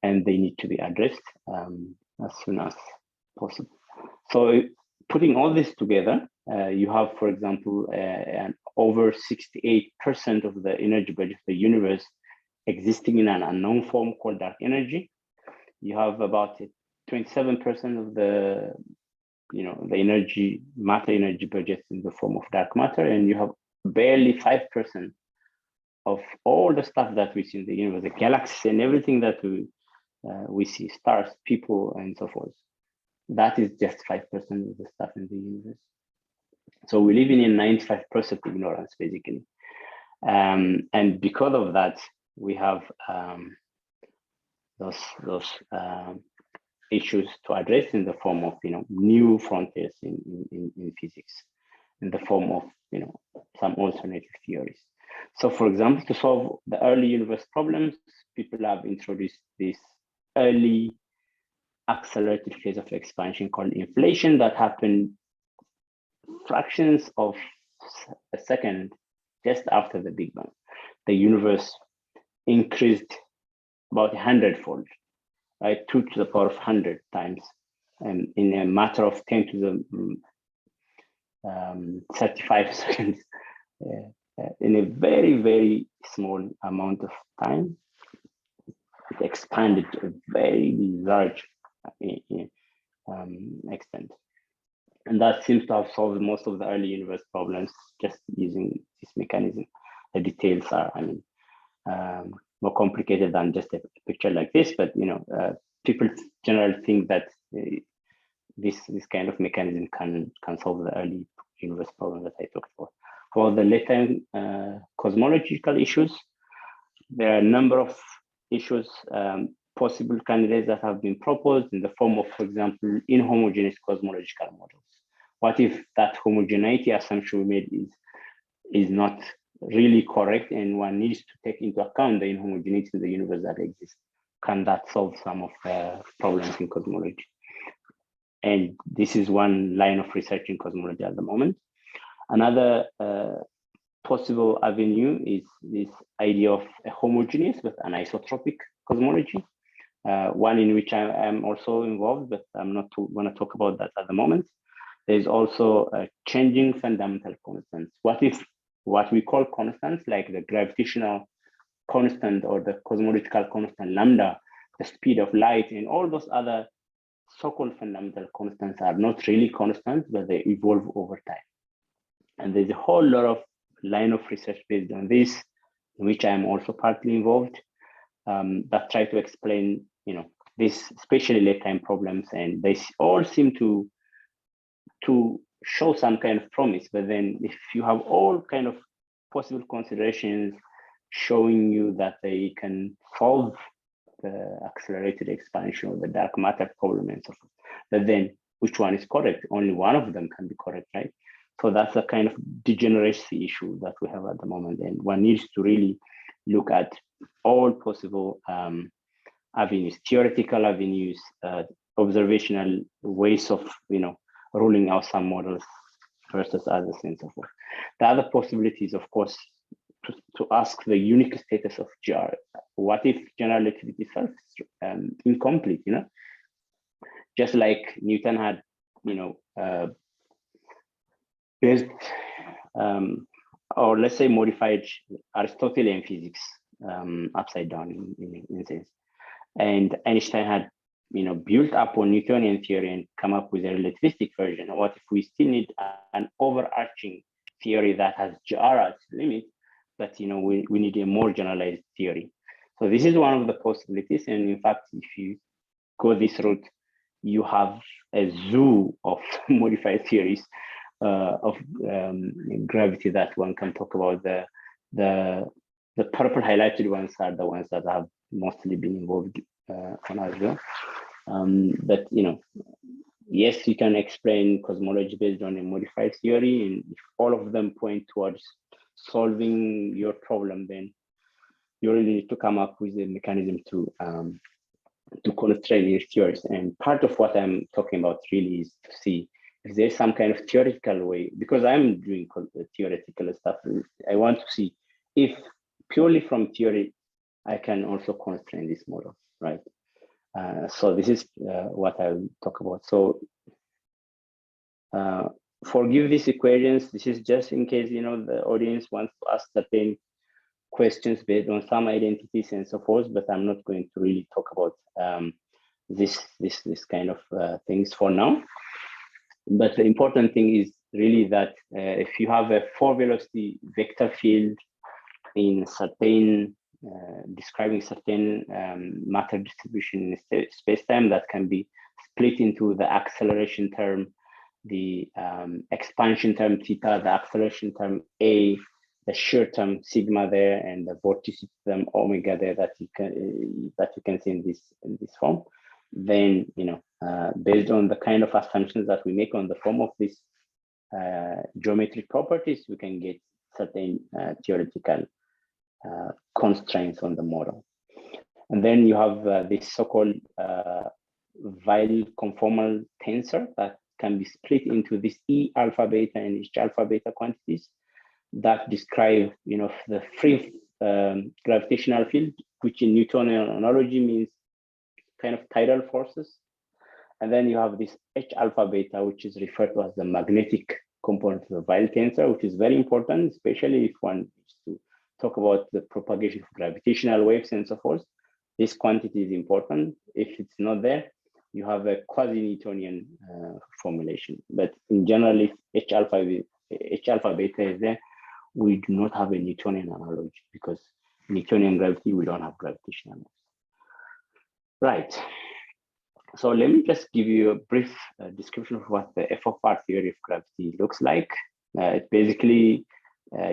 and they need to be addressed as soon as possible. So putting all this together, you have, for example, an over 68% of the energy budget of the universe existing in an unknown form called dark energy. You have about 27% of the the matter energy budget in the form of dark matter, and you have barely 5% of all the stuff that we see in the universe, the galaxies and everything that we see, stars, people, and so forth. That is just 5% of the stuff in the universe. So we live in a 95% ignorance, basically. And because of that, we have those issues to address in the form of new frontiers in physics, in the form of some alternative theories. So, for example, to solve the early universe problems, people have introduced this early accelerated phase of expansion called inflation that happened fractions of a second just after the Big Bang, the universe increased about 100-fold, right? 2 to the power of 100 times, in a matter of 10 to the 35 seconds, in a very, very small amount of time. It expanded to a very large extent. And that seems to have solved most of the early universe problems just using this mechanism. The details are, more complicated than just a picture like this, but people generally think that this kind of mechanism can solve the early universe problem that I talked about. For the late time cosmological issues, there are a number of issues, possible candidates that have been proposed in the form of, for example, inhomogeneous cosmological models. What if that homogeneity assumption we made is not really correct, and one needs to take into account the inhomogeneity of the universe that exists? Can that solve some of the problems in cosmology? And this is one line of research in cosmology at the moment. Another possible avenue is this idea of a homogeneous but anisotropic cosmology, one in which I am also involved, but I'm not going to talk about that at the moment. There's also changing fundamental constants. What if what we call constants, like the gravitational constant or the cosmological constant lambda, the speed of light, and all those other so-called fundamental constants are not really constants, but they evolve over time. And there's a whole lot of line of research based on this, in which I am also partly involved, that try to explain, this especially late time problems, and they all seem to show some kind of promise. But then if you have all kind of possible considerations showing you that they can solve the accelerated expansion of the dark matter problem and so forth, but then which one is correct? Only one of them can be correct, right? So that's a kind of degeneracy issue that we have at the moment, and one needs to really look at all possible avenues, theoretical avenues, observational ways of ruling out some models versus others and so forth. The other possibility is, of course, to ask the unique status of GR. What if general relativity itself is incomplete? Just like Newton had, based or let's say modified Aristotelian physics upside down in a sense, and Einstein had built up on Newtonian theory and come up with a relativistic version. What if we still need an overarching theory that has GR as limit, but we need a more generalized theory? So this is one of the possibilities, and in fact, if you go this route, you have a zoo of modified theories of gravity that one can talk about. The purple highlighted ones are the ones that have mostly been involved on as well. But yes, you can explain cosmology based on a modified theory, and if all of them point towards solving your problem, then you really need to come up with a mechanism to constrain your theories. And part of what I'm talking about really is to see if there's some kind of theoretical way, because I'm doing theoretical stuff. I want to see if purely from theory, I can also constrain this model, right? So this is what I'll talk about. So forgive these equations. This is just in case, the audience wants to ask certain questions based on some identities and so forth, but I'm not going to really talk about this kind of things for now. But the important thing is really that if you have a 4-velocity vector field in certain describing certain matter distribution in space-time that can be split into the acceleration term, the expansion term theta, the acceleration term a, the shear term sigma there, and the vorticity term omega there that you can see in this form. Then based on the kind of assumptions that we make on the form of these geometric properties, we can get certain theoretical constraints on the model. And then you have this so-called Weil conformal tensor that can be split into this E alpha beta and H alpha beta quantities that describe, the free gravitational field, which in Newtonian analogy means kind of tidal forces. And then you have this H alpha beta, which is referred to as the magnetic component of the Weil tensor, which is very important, especially if one needs to talk about the propagation of gravitational waves and so forth. This quantity is important. If it's not there, you have a quasi Newtonian formulation. But in general, if H alpha beta is there, we do not have a Newtonian analogy, because Newtonian gravity, we don't have gravitational waves. Right. So let me just give you a brief description of what the F of R theory of gravity looks like. It basically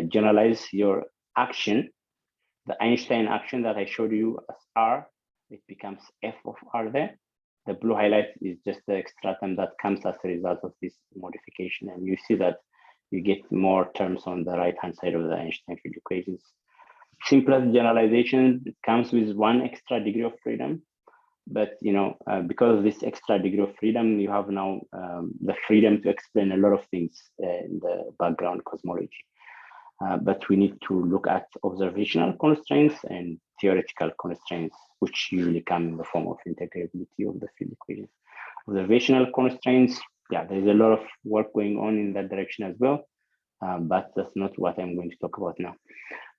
generalizes your action, the Einstein action that I showed you as R, it becomes F of R there. The blue highlight is just the extra term that comes as a result of this modification. And you see that you get more terms on the right-hand side of the Einstein field equations. Simplest generalization, it comes with one extra degree of freedom. But because of this extra degree of freedom, you have now the freedom to explain a lot of things in the background cosmology. But we need to look at observational constraints and theoretical constraints, which usually come in the form of integrability of the field equations. Observational constraints, yeah, there's a lot of work going on in that direction as well, but that's not what I'm going to talk about now.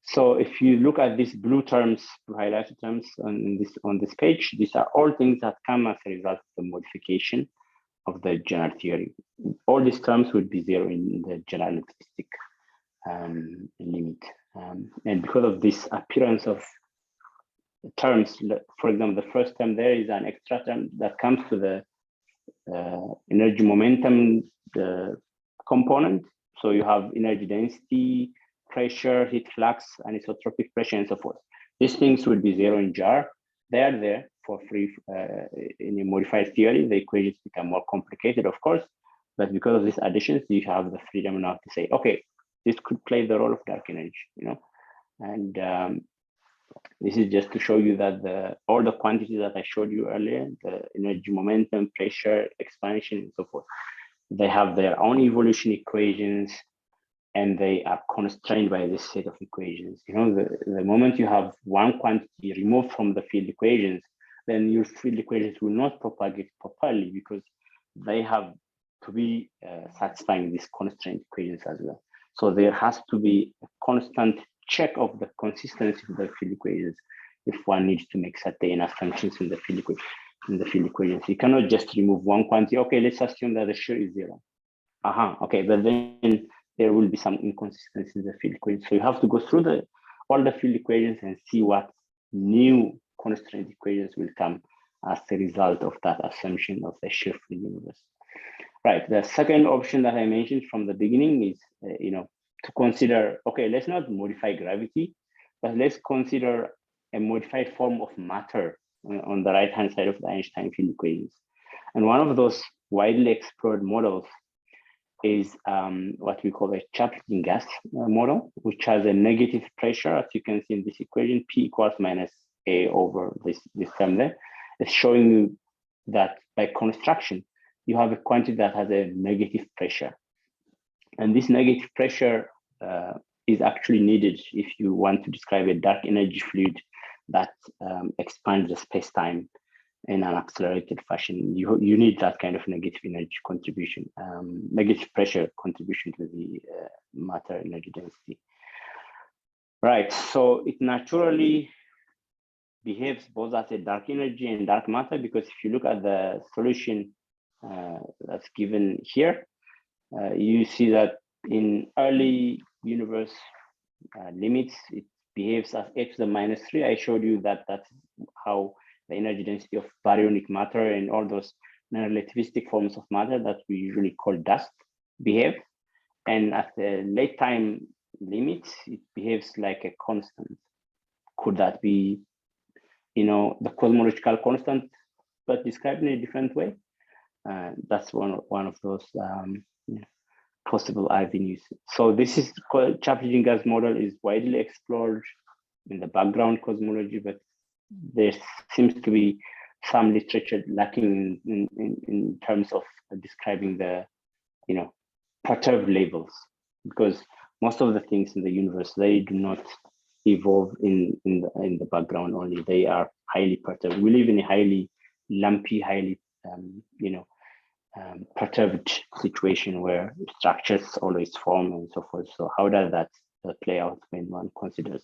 So if you look at these blue terms, blue highlighted terms on this page, these are all things that come as a result of the modification of the general theory. All these terms would be zero in the general relativistic limit. And because of this appearance of terms, for example, the first term there is an extra term that comes to the energy momentum component. So you have energy density, pressure, heat flux, anisotropic pressure, and so forth. These things would be zero in jar. They are there for free in a modified theory. The equations become more complicated, of course, but because of these additions, you have the freedom now to say, okay, this could play the role of dark energy, and this is just to show you that all the quantities that I showed you earlier, the energy momentum, pressure, expansion, and so forth, they have their own evolution equations, and they are constrained by this set of equations. The moment you have one quantity removed from the field equations, then your field equations will not propagate properly, because they have to be satisfying these constraint equations as well. So there has to be a constant check of the consistency of the field equations if one needs to make certain assumptions in the field equations. You cannot just remove one quantity. Okay, let's assume that the shear is zero. Okay, but then there will be some inconsistency in the field equations. So you have to go through all the field equations and see what new constraint equations will come as a result of that assumption of the shear free universe. Right, the second option that I mentioned from the beginning is, to consider, okay, let's not modify gravity, but let's consider a modified form of matter on the right-hand side of the Einstein field equations. And one of those widely explored models is what we call a Chapter gas model, which has a negative pressure, as you can see in this equation, P equals minus A over this term there. It's showing you that by construction, you have a quantity that has a negative pressure. And this negative pressure is actually needed if you want to describe a dark energy fluid that expands the space-time in an accelerated fashion. You need that kind of negative energy contribution, negative pressure contribution to the matter energy density. Right, so it naturally behaves both as a dark energy and dark matter, because if you look at the solution that's given here, you see that in early universe limits, it behaves as h to the minus 3. I showed you that that's how the energy density of baryonic matter and all those non-relativistic forms of matter that we usually call dust behave. And at the late time limits, it behaves like a constant. Could that be, the cosmological constant, but described in a different way? That's one of those possible avenues. So this is called Chapter-Gas model, is widely explored in the background cosmology, but there seems to be some literature lacking in terms of describing the, perturbed levels, because most of the things in the universe, they do not evolve in the background only. They are highly perturbed. We live in a highly lumpy, highly perturbed situation where structures always form and so forth. So how does that play out when one considers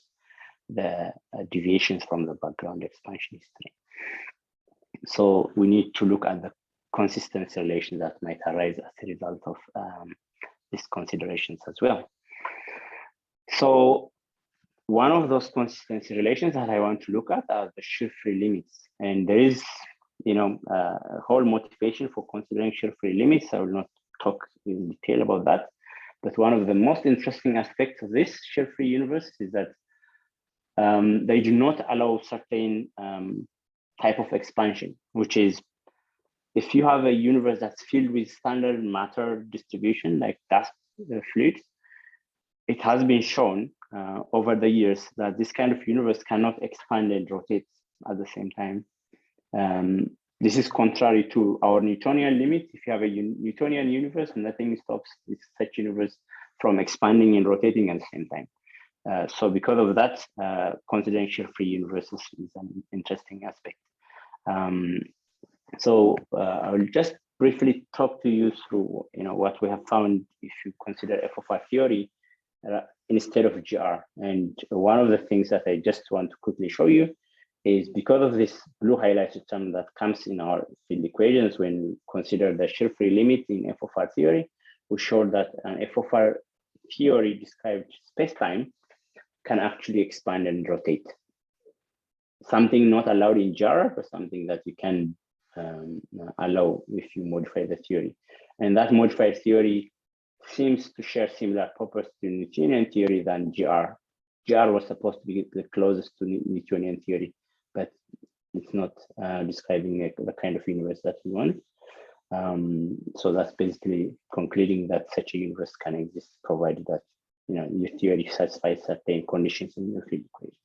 the deviations from the background expansion history? So we need to look at the consistency relations that might arise as a result of these considerations as well. So one of those consistency relations that I want to look at are the shear-free limits. And there is, a whole motivation for considering shear-free limits. I will not talk in detail about that. But one of the most interesting aspects of this shear-free universe is that they do not allow certain type of expansion, which is, if you have a universe that's filled with standard matter distribution, like dust fluids, it has been shown over the years that this kind of universe cannot expand and rotate at the same time. This is contrary to our Newtonian limit. If you have a Newtonian universe, nothing stops such universe from expanding and rotating at the same time. So because of that, considering shear-free universes is an interesting aspect. So I will just briefly talk to you through what we have found if you consider FOR theory instead of GR. And one of the things that I just want to quickly show you is, because of this blue highlighted term that comes in our field equations when we consider the shear-free limit in FOR theory, we showed that an FOR theory described spacetime can actually expand and rotate. Something not allowed in GR, but something that you can allow if you modify the theory. And that modified theory seems to share similar properties to Newtonian theory than GR. GR was supposed to be the closest to Newtonian theory, but it's not describing the kind of universe that we want. So that's basically concluding that such a universe can exist, provided that your theory satisfies certain conditions in your field equations.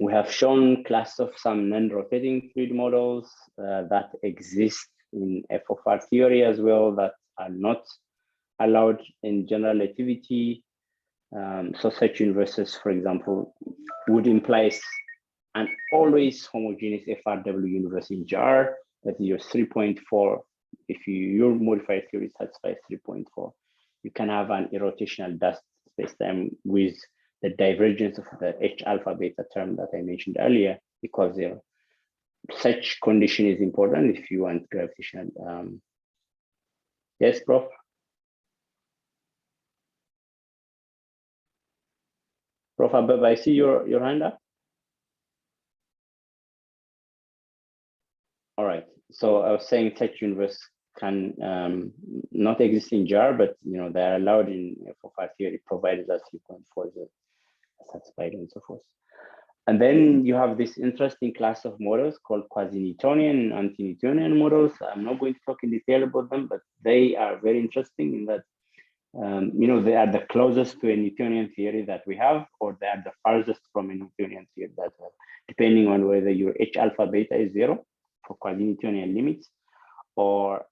We have shown class of some non-rotating fluid models that exist in FOR theory as well, that are not allowed in general relativity. So such universes, for example, would imply an always homogeneous FRW universe in GR, that is your 3.4. If your modified theory satisfies 3.4, you can have an irrotational dust spacetime with the divergence of the H alpha beta term that I mentioned earlier equals 0. Such condition is important if you want gravitational. Yes, Prof. Prof. Abebe, I see your hand up. All right. So I was saying such universe can not exist in GR, but they are allowed in FOR theory, provided that 3.4 is satisfied and so forth. And then you have this interesting class of models called Quasi Newtonian and Anti-Neutrino models. I'm not going to talk in detail about them, but they are very interesting in that they are the closest to a Newtonian theory that we have, or they are the farthest from a Newtonian theory that we have, depending on whether your H alpha beta is 0 for quasi-Newtonian limits, or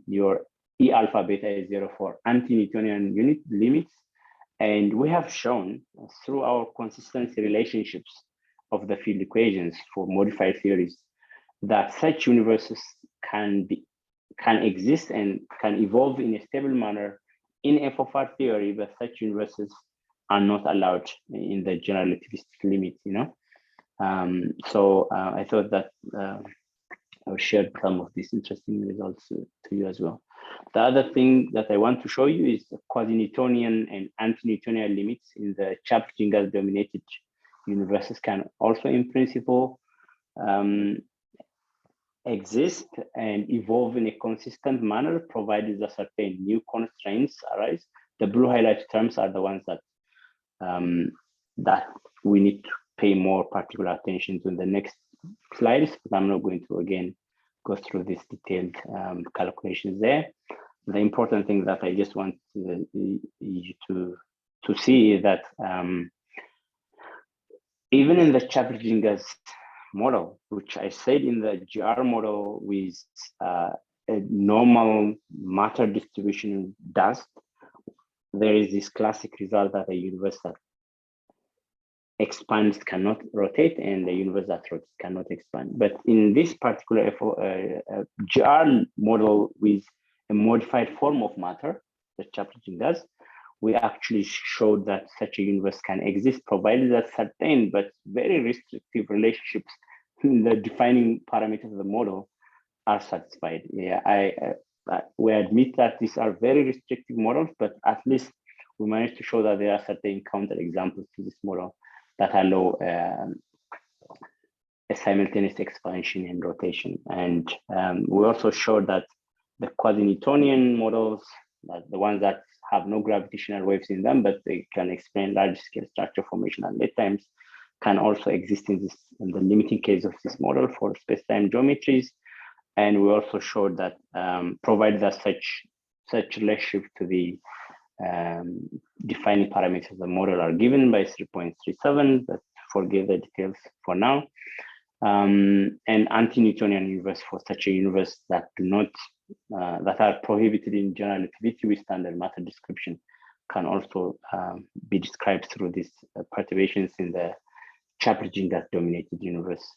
your E alpha beta is 0 for anti-Newtonian unit limits. And we have shown through our consistency relationships of the field equations for modified theories that such universes can exist and can evolve in a stable manner in FOR theory, but such universes are not allowed in the general relativistic limit. So I thought that I'll share some of these interesting results to you as well. The other thing that I want to show you is the quasi-Newtonian and anti-Newtonian limits in the Chapter gas dominated universes can also in principle exist and evolve in a consistent manner, provided that certain new constraints arise. The blue highlighted terms are the ones that that we need to pay more particular attention to in the next slides, but I'm not going to again go through these detailed calculations there. The important thing that I just want you to see is that even in the Chapter gas model, which I said in the GR model with a normal matter distribution in dust, there is this classic result that a universe that expands cannot rotate, and the universe that rotates cannot expand. But in this particular GR model with a modified form of matter, the Chapter does, we actually showed that such a universe can exist, provided that certain but very restrictive relationships in the defining parameters of the model are satisfied. Yeah, we admit that these are very restrictive models, but at least we managed to show that there are certain counterexamples to this model that allow a simultaneous expansion and rotation. And we also showed that the Quasi Newtonian models, the ones that have no gravitational waves in them, but they can explain large scale structure formation at late times, can also exist in the limiting case of this model for space-time geometries. And we also showed that provided that such relationship to the defining parameters of the model are given by 3.37, but forget the details for now. An anti-Newtonian universe for such a universe that do not that are prohibited in general relativity with standard matter description can also be described through these perturbations in the Chapter that dominated universe.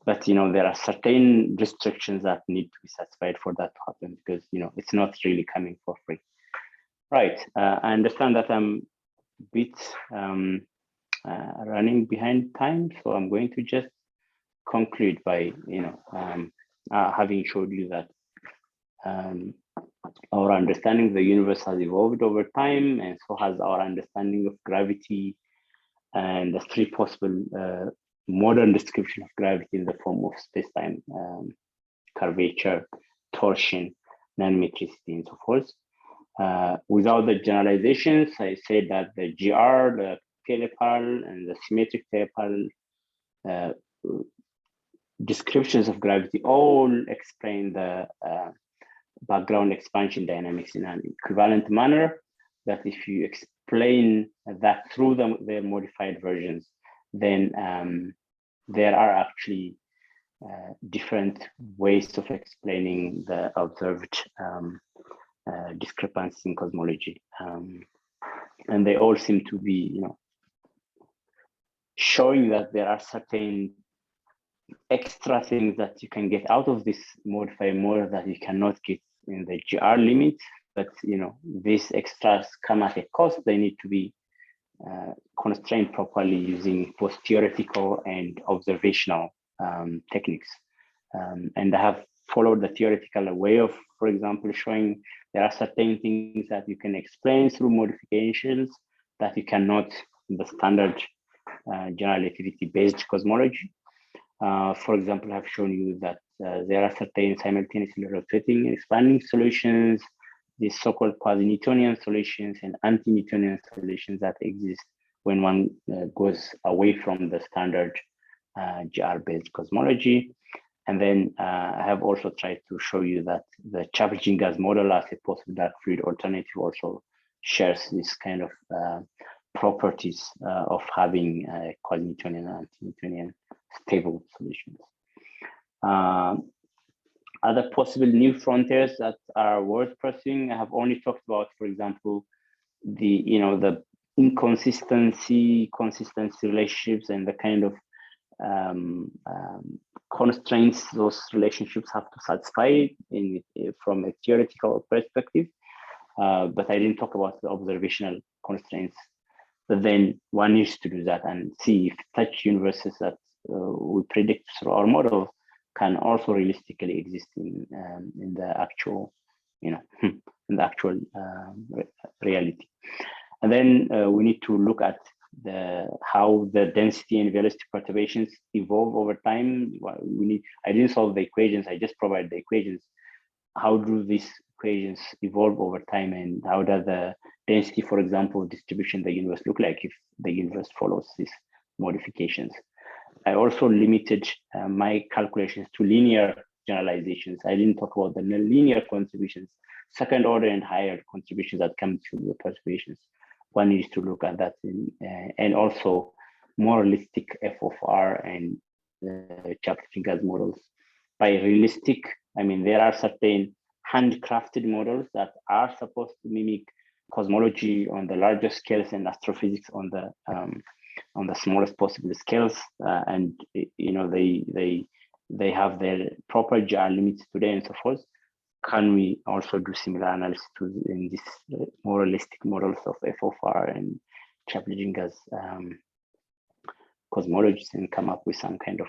But there are certain restrictions that need to be satisfied for that to happen, because it's not really coming for free. Right. I understand that I'm a bit running behind time, so I'm going to just conclude by having showed you that our understanding of the universe has evolved over time, and so has our understanding of gravity and the three possible modern description of gravity in the form of space-time curvature, torsion, non-metricity, and so forth. Without the generalizations, I said that the GR, the teleparallel, and the symmetric teleparallel descriptions of gravity all explain the background expansion dynamics in an equivalent manner, that if you explain that through their modified versions, then there are actually different ways of explaining the observed discrepancy in cosmology. And they all seem to be, showing that there are certain extra things that you can get out of this modified model that you cannot get in the GR limit. But these extras come at a cost. They need to be constrained properly using both theoretical and observational techniques. And I have followed the theoretical way of, for example, showing there are certain things that you can explain through modifications that you cannot in the standard general relativity-based cosmology. For example, I've shown you that there are certain simultaneously rotating and expanding solutions, these so-called quasi-Newtonian solutions and anti-Newtonian solutions that exist when one goes away from the standard GR-based cosmology. And then I have also tried to show you that the Chapter-Gas model as a possible dark fluid alternative also shares this kind of properties of having quasi-Newtonian and anti-Newtonian stable solutions. Other possible new frontiers that are worth pursuing, I have only talked about, for example, the consistency relationships and the kind of constraints those relationships have to satisfy from a theoretical perspective. But I didn't talk about the observational constraints. But then one needs to do that and see if such universes that we predict through our models can also realistically exist in the actual, in the actual reality. And then we need to look at how the density and velocity perturbations evolve over time. I didn't solve the equations, I just provide the equations. How do these equations evolve over time, and how does the density, for example, distribution of the universe look like if the universe follows these modifications? I also limited my calculations to linear generalizations. I didn't talk about the nonlinear contributions, second order and higher contributions that come to the perturbations. One needs to look at that and also more realistic F of R and Chapter gas models. By realistic, I mean there are certain handcrafted models that are supposed to mimic cosmology on the larger scales and astrophysics on the smallest possible scales, and they have their proper GR limits today and so forth. Can we also do similar analysis in these more realistic models of FOFR and Chapter gas cosmologies and come up with some kind of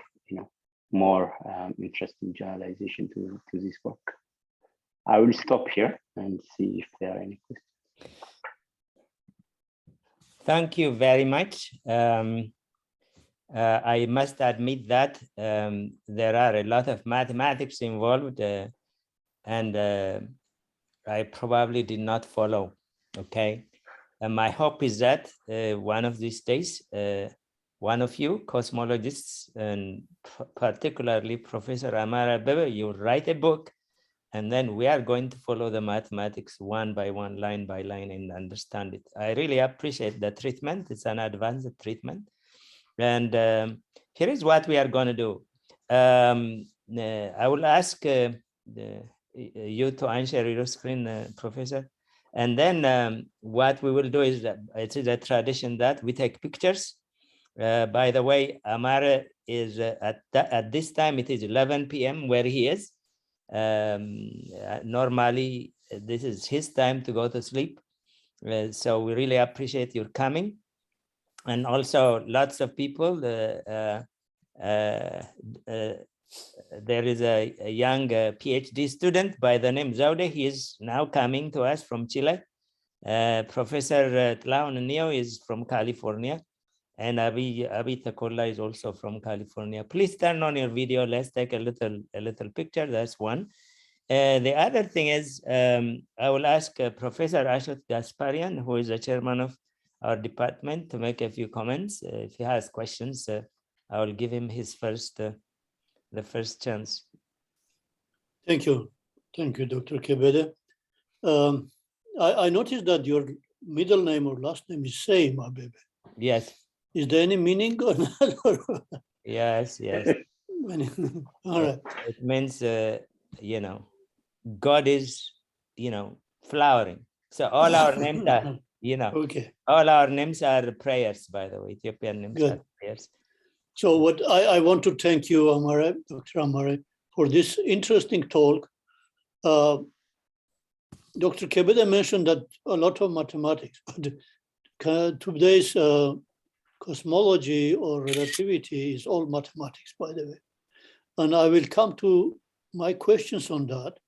more interesting generalization to this work? I will stop here and see if there are any questions. Thank you very much. I must admit that there are a lot of mathematics involved, and I probably did not follow. Okay, and my hope is that one of these days, one of you cosmologists, and particularly Professor Amare Abebe, you write a book, and then we are going to follow the mathematics one by one, line by line, and understand it. I really appreciate the treatment. It's an advanced treatment. And here is what we are going to do. I will ask you to answer your screen, Professor. And then what we will do is that it is a tradition that we take pictures. By the way, Amare is at this time, it is 11 p.m. where he is. Normally, this is his time to go to sleep. So we really appreciate your coming. And also lots of people, there is a young PhD student by the name Zaude. He is now coming to us from Chile. Professor Tlaon Neo is from California. And Abi Takola is also from California. Please turn on your video. Let's take a little picture. That's one. The other thing is, I will ask Professor Ashot Gasparian, who is the chairman of our department, to make a few comments. If he has questions, I will give him his the first chance. Thank you, Dr. Kebede. I noticed that your middle name or last name is same, Abebe. Yes. Is there any meaning on that? Yes. All right. It means, God is, flowering. So all our names are, okay. All our names are prayers, by the way. Ethiopian names are prayers. So what I want to thank you, Amare, Dr. Amare, for this interesting talk. Dr. Kebede mentioned that a lot of mathematics, but today's cosmology or relativity is all mathematics, by the way. And I will come to my questions on that.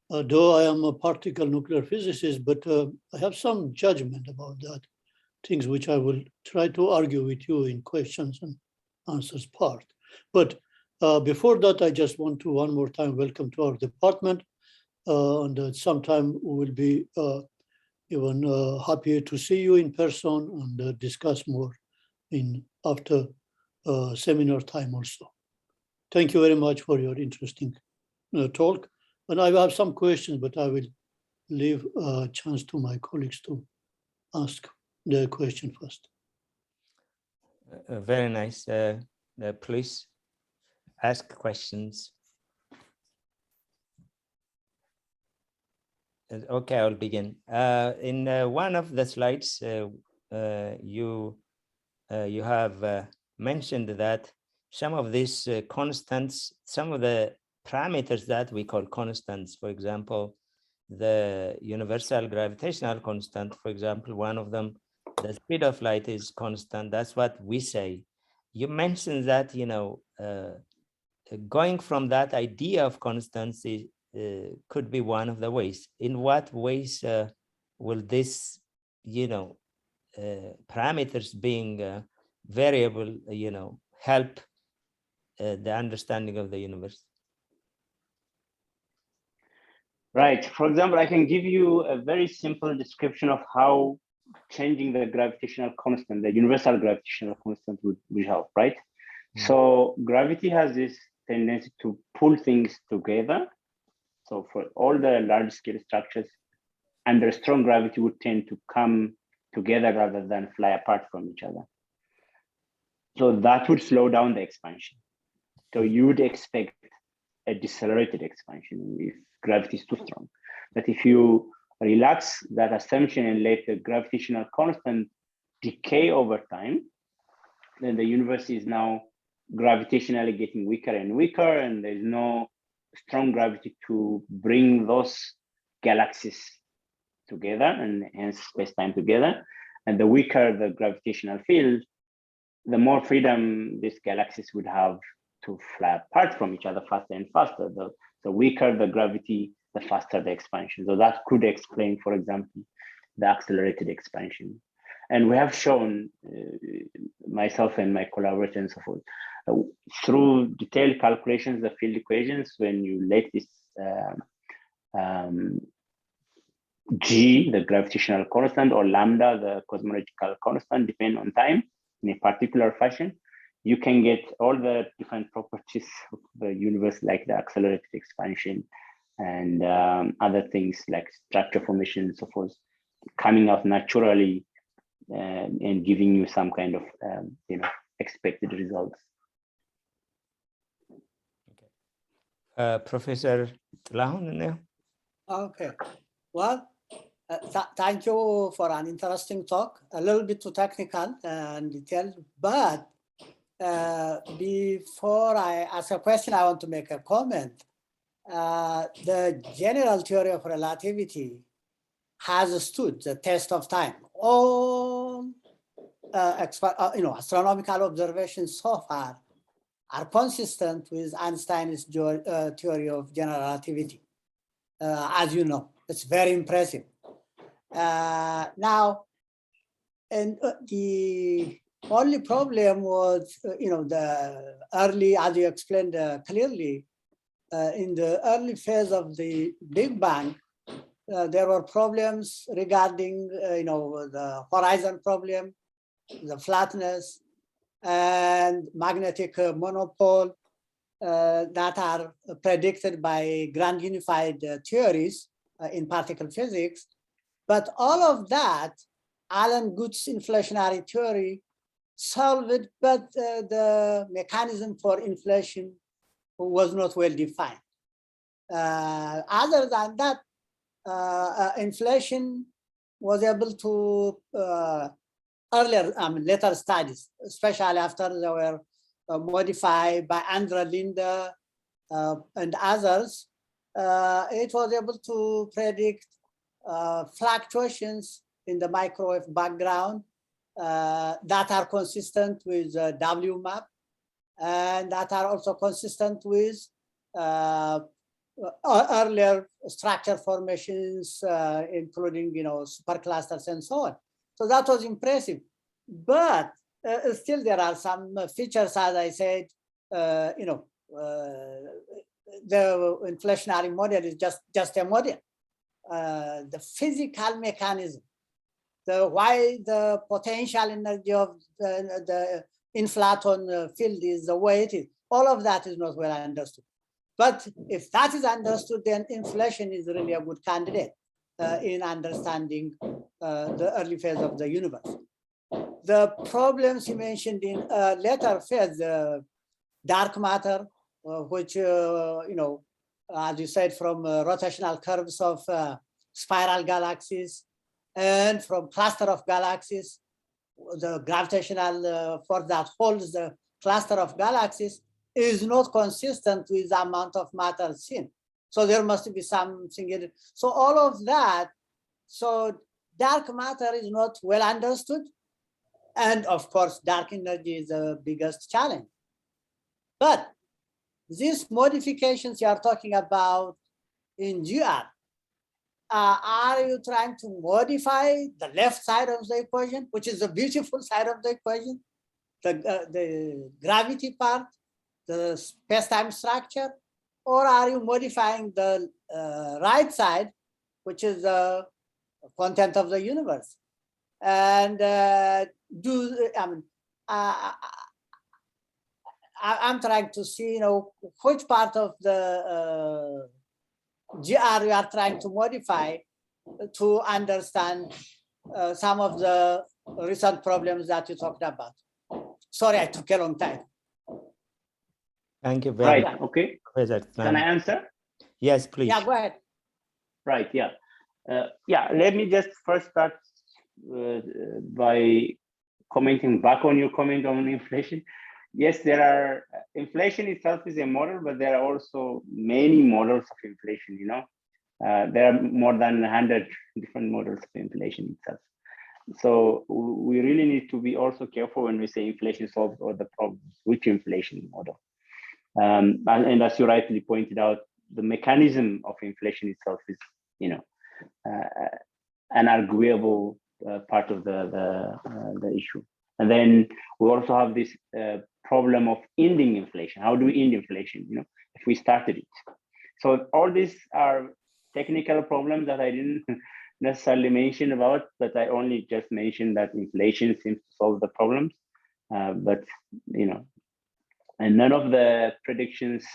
Though I am a particle nuclear physicist, but I have some judgment about that, things which I will try to argue with you in questions and answers part. But before that, I just want to one more time welcome to our department. And sometime we will be even happier to see you in person and discuss more after seminar time also. Thank you very much for your interesting talk. And I have some questions, but I will leave a chance to my colleagues to ask the question first. Very nice. Please ask questions. Okay, I'll begin. In one of the slides, you have mentioned that some of these constants, some of the parameters that we call constants, for example, the universal gravitational constant, for example, one of them, the speed of light is constant. That's what we say. You mentioned that, going from that idea of constancy could be one of the ways. In what ways will this, parameters being variable, help the understanding of the universe? Right. For example, I can give you a very simple description of how changing the gravitational constant, the universal gravitational constant would help, right? Mm-hmm. So gravity has this tendency to pull things together. So for all the large scale structures, under strong gravity would tend to come together rather than fly apart from each other. So that would slow down the expansion. So you would expect a decelerated expansion if gravity is too strong. But if you relax that assumption and let the gravitational constant decay over time, then the universe is now gravitationally getting weaker and weaker, and there's no strong gravity to bring those galaxies together and hence space-time together. And the weaker the gravitational field, the more freedom these galaxies would have to fly apart from each other faster and faster. The weaker the gravity, the faster the expansion. So that could explain, for example, the accelerated expansion. And we have shown, myself and my collaborators and so forth, through detailed calculations of field equations, when you let this G, the gravitational constant, or lambda, the cosmological constant, depend on time in a particular fashion, you can get all the different properties of the universe, like the accelerated expansion and other things like structure formation and so forth, coming out naturally and giving you some kind of expected results. Okay. Professor Lahun. Okay. Well, thank you for an interesting talk. A little bit too technical and detailed, but before I ask a question, I want to make a comment. The general theory of relativity has stood the test of time. All astronomical observations so far are consistent with Einstein's theory of general relativity. As you know, it's very impressive. Now, and the only problem was, the early, as you explained clearly, in the early phase of the Big Bang, there were problems regarding, the horizon problem, the flatness, and magnetic monopole that are predicted by grand unified theories in particle physics. But all of that, Alan Goode's inflationary theory solved it, but the mechanism for inflation was not well defined. Other than that, inflation was able to later studies, especially after they were modified by Andra Linde and others, it was able to predict fluctuations in the microwave background that are consistent with WMAP, and that are also consistent with earlier structure formations, including superclusters and so on. So that was impressive, but still there are some features, as I said. The inflationary model is just a model. The physical mechanism, why the potential energy of the inflaton field is the way it is, all of that is not well understood. But if that is understood, then inflation is really a good candidate in understanding the early phase of the universe. The problems you mentioned in later phase, dark matter, which, as you said, from rotational curves of spiral galaxies and from cluster of galaxies, the gravitational force that holds the cluster of galaxies is not consistent with the amount of matter seen. So there must be something in it. So all of that, so dark matter is not well understood. And of course, dark energy is the biggest challenge. But these modifications you are talking about in GR, are you trying to modify the left side of the equation, which is the beautiful side of the equation, the gravity part, the space-time structure, or are you modifying the right side, which is the content of the universe? And I'm trying to see, which part of the GR we are trying to modify to understand some of the recent problems that you talked about. Sorry, I took a long time. Thank you very much. Right, okay. Professor. Can I answer? Yes, please. Yeah, go ahead. Right, yeah. Yeah, let me just first start by commenting back on your comment on inflation. Yes, there are, inflation itself is a model, but there are also many models of inflation, you know. There are more than 100 different models of inflation itself. So we really need to be also careful when we say inflation solves all the problems, which inflation model. And as you rightly pointed out, the mechanism of inflation itself is, you know, an arguable part of the issue. And then we also have this problem of ending inflation. How do we end inflation? You know, if we started it. So all these are technical problems that I didn't necessarily mention about, but I only just mentioned that inflation seems to solve the problems. But you know, and none of the predictions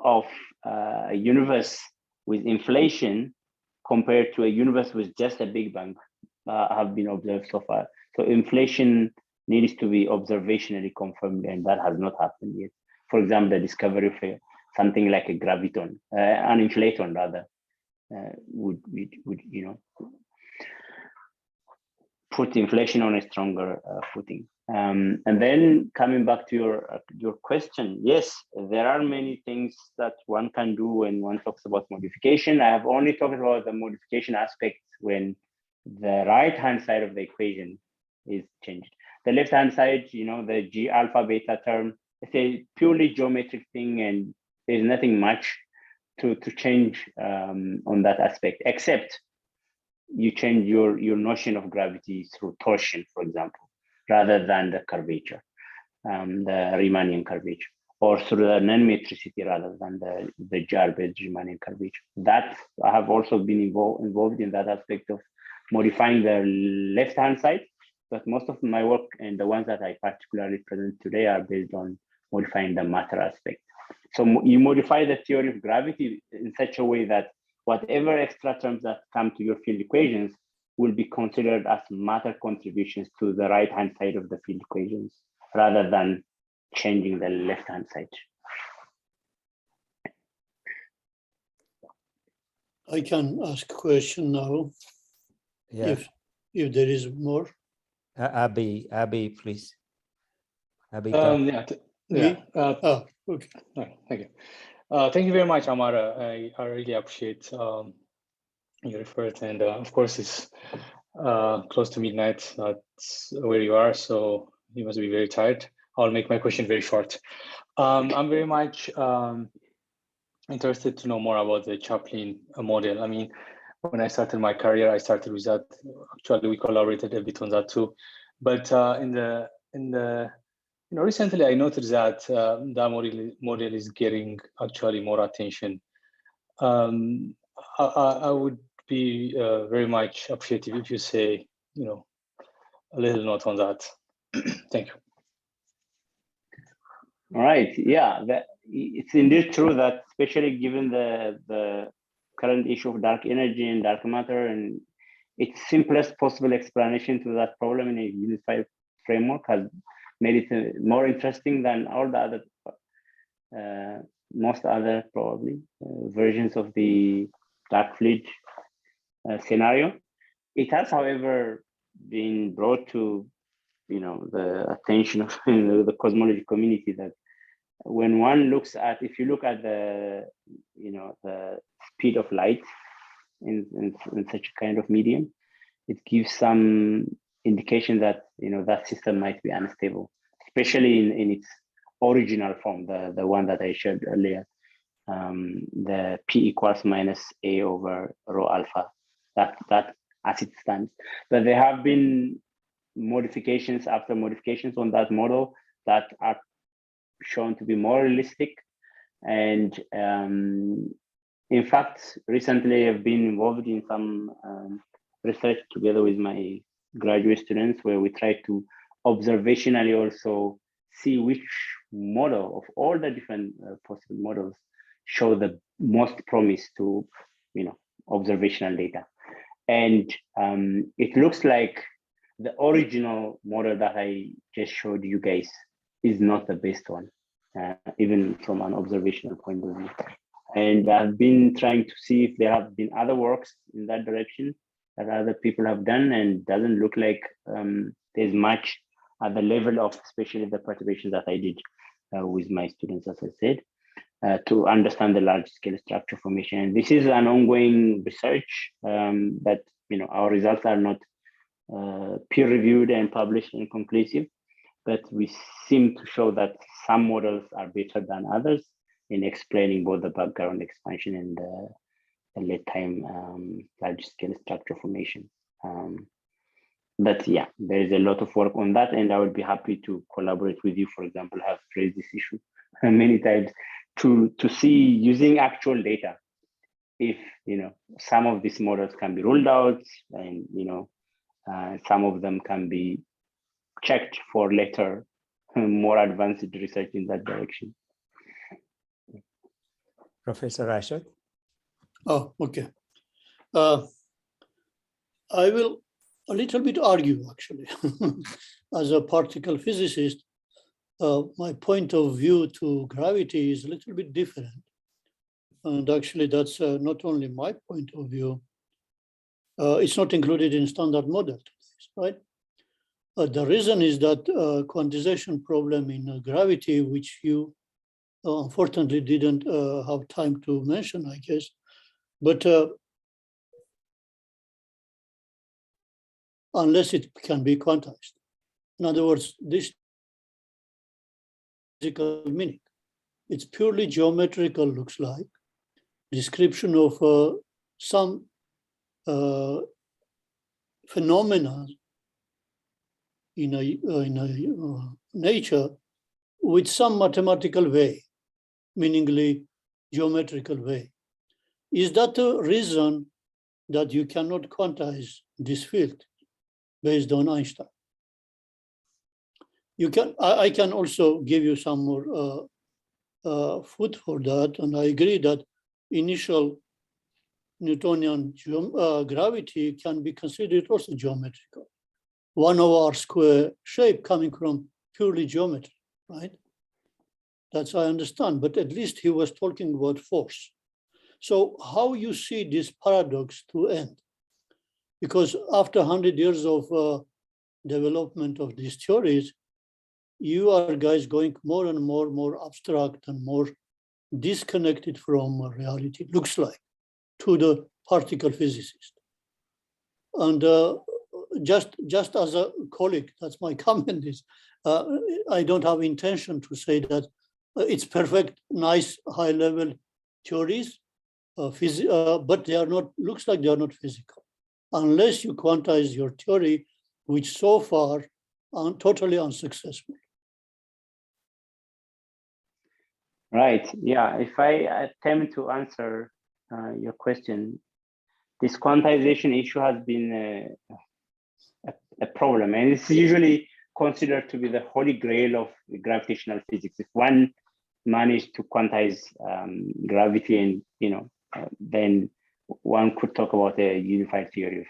of a universe with inflation compared to a universe with just a Big Bang have been observed so far. So inflation needs to be observationally confirmed, and that has not happened yet. For example, the discovery of something like a graviton, an inflaton rather, would you know, put inflation on a stronger footing. And then coming back to your question, yes, there are many things that one can do when one talks about modification. I have only talked about the modification aspect when the right-hand side of the equation is changed. The left-hand side, you know, the G alpha beta term, it's a purely geometric thing, and there's nothing much to change on that aspect, except you change your notion of gravity through torsion, for example, rather than the curvature, the Riemannian curvature, or through the non-metricity rather than the jar-based Riemannian curvature. That I have also been involved in that aspect of modifying the left-hand side, but most of my work and the ones that I particularly present today are based on modifying the matter aspect. So you modify the theory of gravity in such a way that whatever extra terms that come to your field equations will be considered as matter contributions to the right-hand side of the field equations, rather than changing the left-hand side. I can ask a question now, Yeah. if there is more. Abbe, please. Abbe, Okay. Thank you. Thank you very much, Amara. I really appreciate your effort, and of course it's close to midnight. That's where you are, so you must be very tired. I'll make my question very short. I'm very much interested to know more about the Chaplin model. I mean, when I started my career, I started with that. Actually, we collaborated a bit on that too. But recently I noticed that that model is getting actually more attention. I would be very much appreciative if you say, a little note on that. Thank you. All right. Yeah, it's indeed true that, especially given the current issue of dark energy and dark matter, and its simplest possible explanation to that problem in a unified framework has made it more interesting than all the other, most other probably versions of the dark fluid scenario. It has, however, been brought to the attention of the cosmology community that when one looks at, if you look at the speed of light in such a kind of medium, it gives some indication that that system might be unstable, especially in its original form, the one that I showed earlier, the P equals minus A over rho alpha, that as it stands. But there have been modifications after modifications on that model that are shown to be more realistic. And in fact, recently I've been involved in some research together with my graduate students where we try to observationally also see which model of all the different possible models show the most promise to observational data. And it looks like the original model that I just showed you guys is not the best one. even from an observational point of view. And I've been trying to see if there have been other works in that direction that other people have done, and doesn't look like there's much at the level of, especially the perturbations that I did with my students, as I said, to understand the large scale structure formation. And this is an ongoing research that, our results are not peer reviewed and published and conclusive, but we seem to show that some models are better than others in explaining both the background expansion and the late time large scale structure formation. But yeah, there is a lot of work on that, and I would be happy to collaborate with you. For example, have raised this issue many times to see, using actual data, if some of these models can be ruled out, and some of them can be checked for later more advanced research in that direction. Professor Rashad? Oh, okay. I will a little bit argue, actually. As a particle physicist, my point of view to gravity is a little bit different. And actually, that's not only my point of view. It's not included in standard model, right? The reason is that quantization problem in gravity, which you unfortunately didn't have time to mention, I guess, but unless it can be quantized. In other words, this physical meaning. It's purely geometrical, looks like, description of some phenomena in a nature with some mathematical way, meaningly geometrical way. Is that a reason that you cannot quantize this field based on Einstein? You can. I can also give you some more food for that, and I agree that initial Newtonian gravity can be considered also geometrical. 1/r² shape coming from purely geometry, right? That's I understand, but at least he was talking about force. So how you see this paradox to end? Because after 100 years of development of these theories, you are guys going more and more abstract and more disconnected from reality, looks like, to the particle physicist. And just as a colleague, that's my comment is, I don't have intention to say that it's perfect, nice, high-level theories, but they are not, looks like they are not physical, unless you quantize your theory, which so far are totally unsuccessful. Right, yeah, if I attempt to answer your question, this quantization issue has been a problem, and it's usually considered to be the holy grail of gravitational physics. If one managed to quantize gravity, and then one could talk about a unified theory of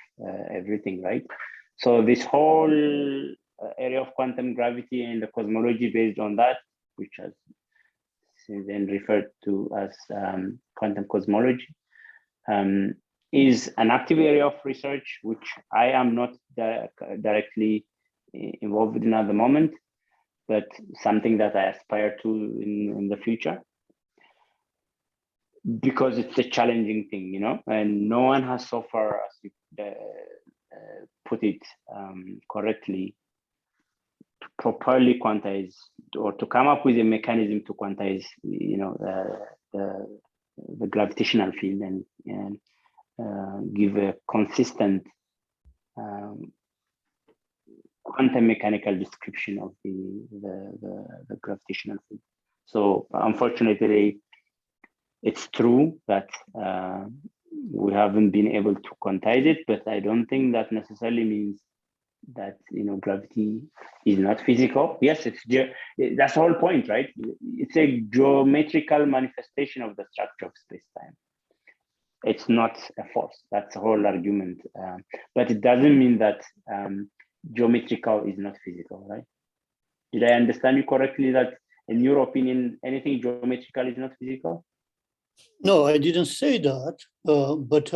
everything, right? So this whole area of quantum gravity and the cosmology based on that, which has since then referred to as quantum cosmology, is an active area of research, which I am not directly involved in at the moment, but something that I aspire to in the future, because it's a challenging thing, and no one has so far, as you put it correctly, to properly quantize or to come up with a mechanism to quantize, the gravitational field and give a consistent quantum mechanical description of the gravitational field. So unfortunately, it's true that we haven't been able to quantize it, but I don't think that necessarily means that gravity is not physical. Yes, that's the whole point, right? It's a geometrical manifestation of the structure of space-time. It's not a force. That's the whole argument. But it doesn't mean that geometrical is not physical, right? Did I understand you correctly that in your opinion, anything geometrical is not physical? No, I didn't say that, but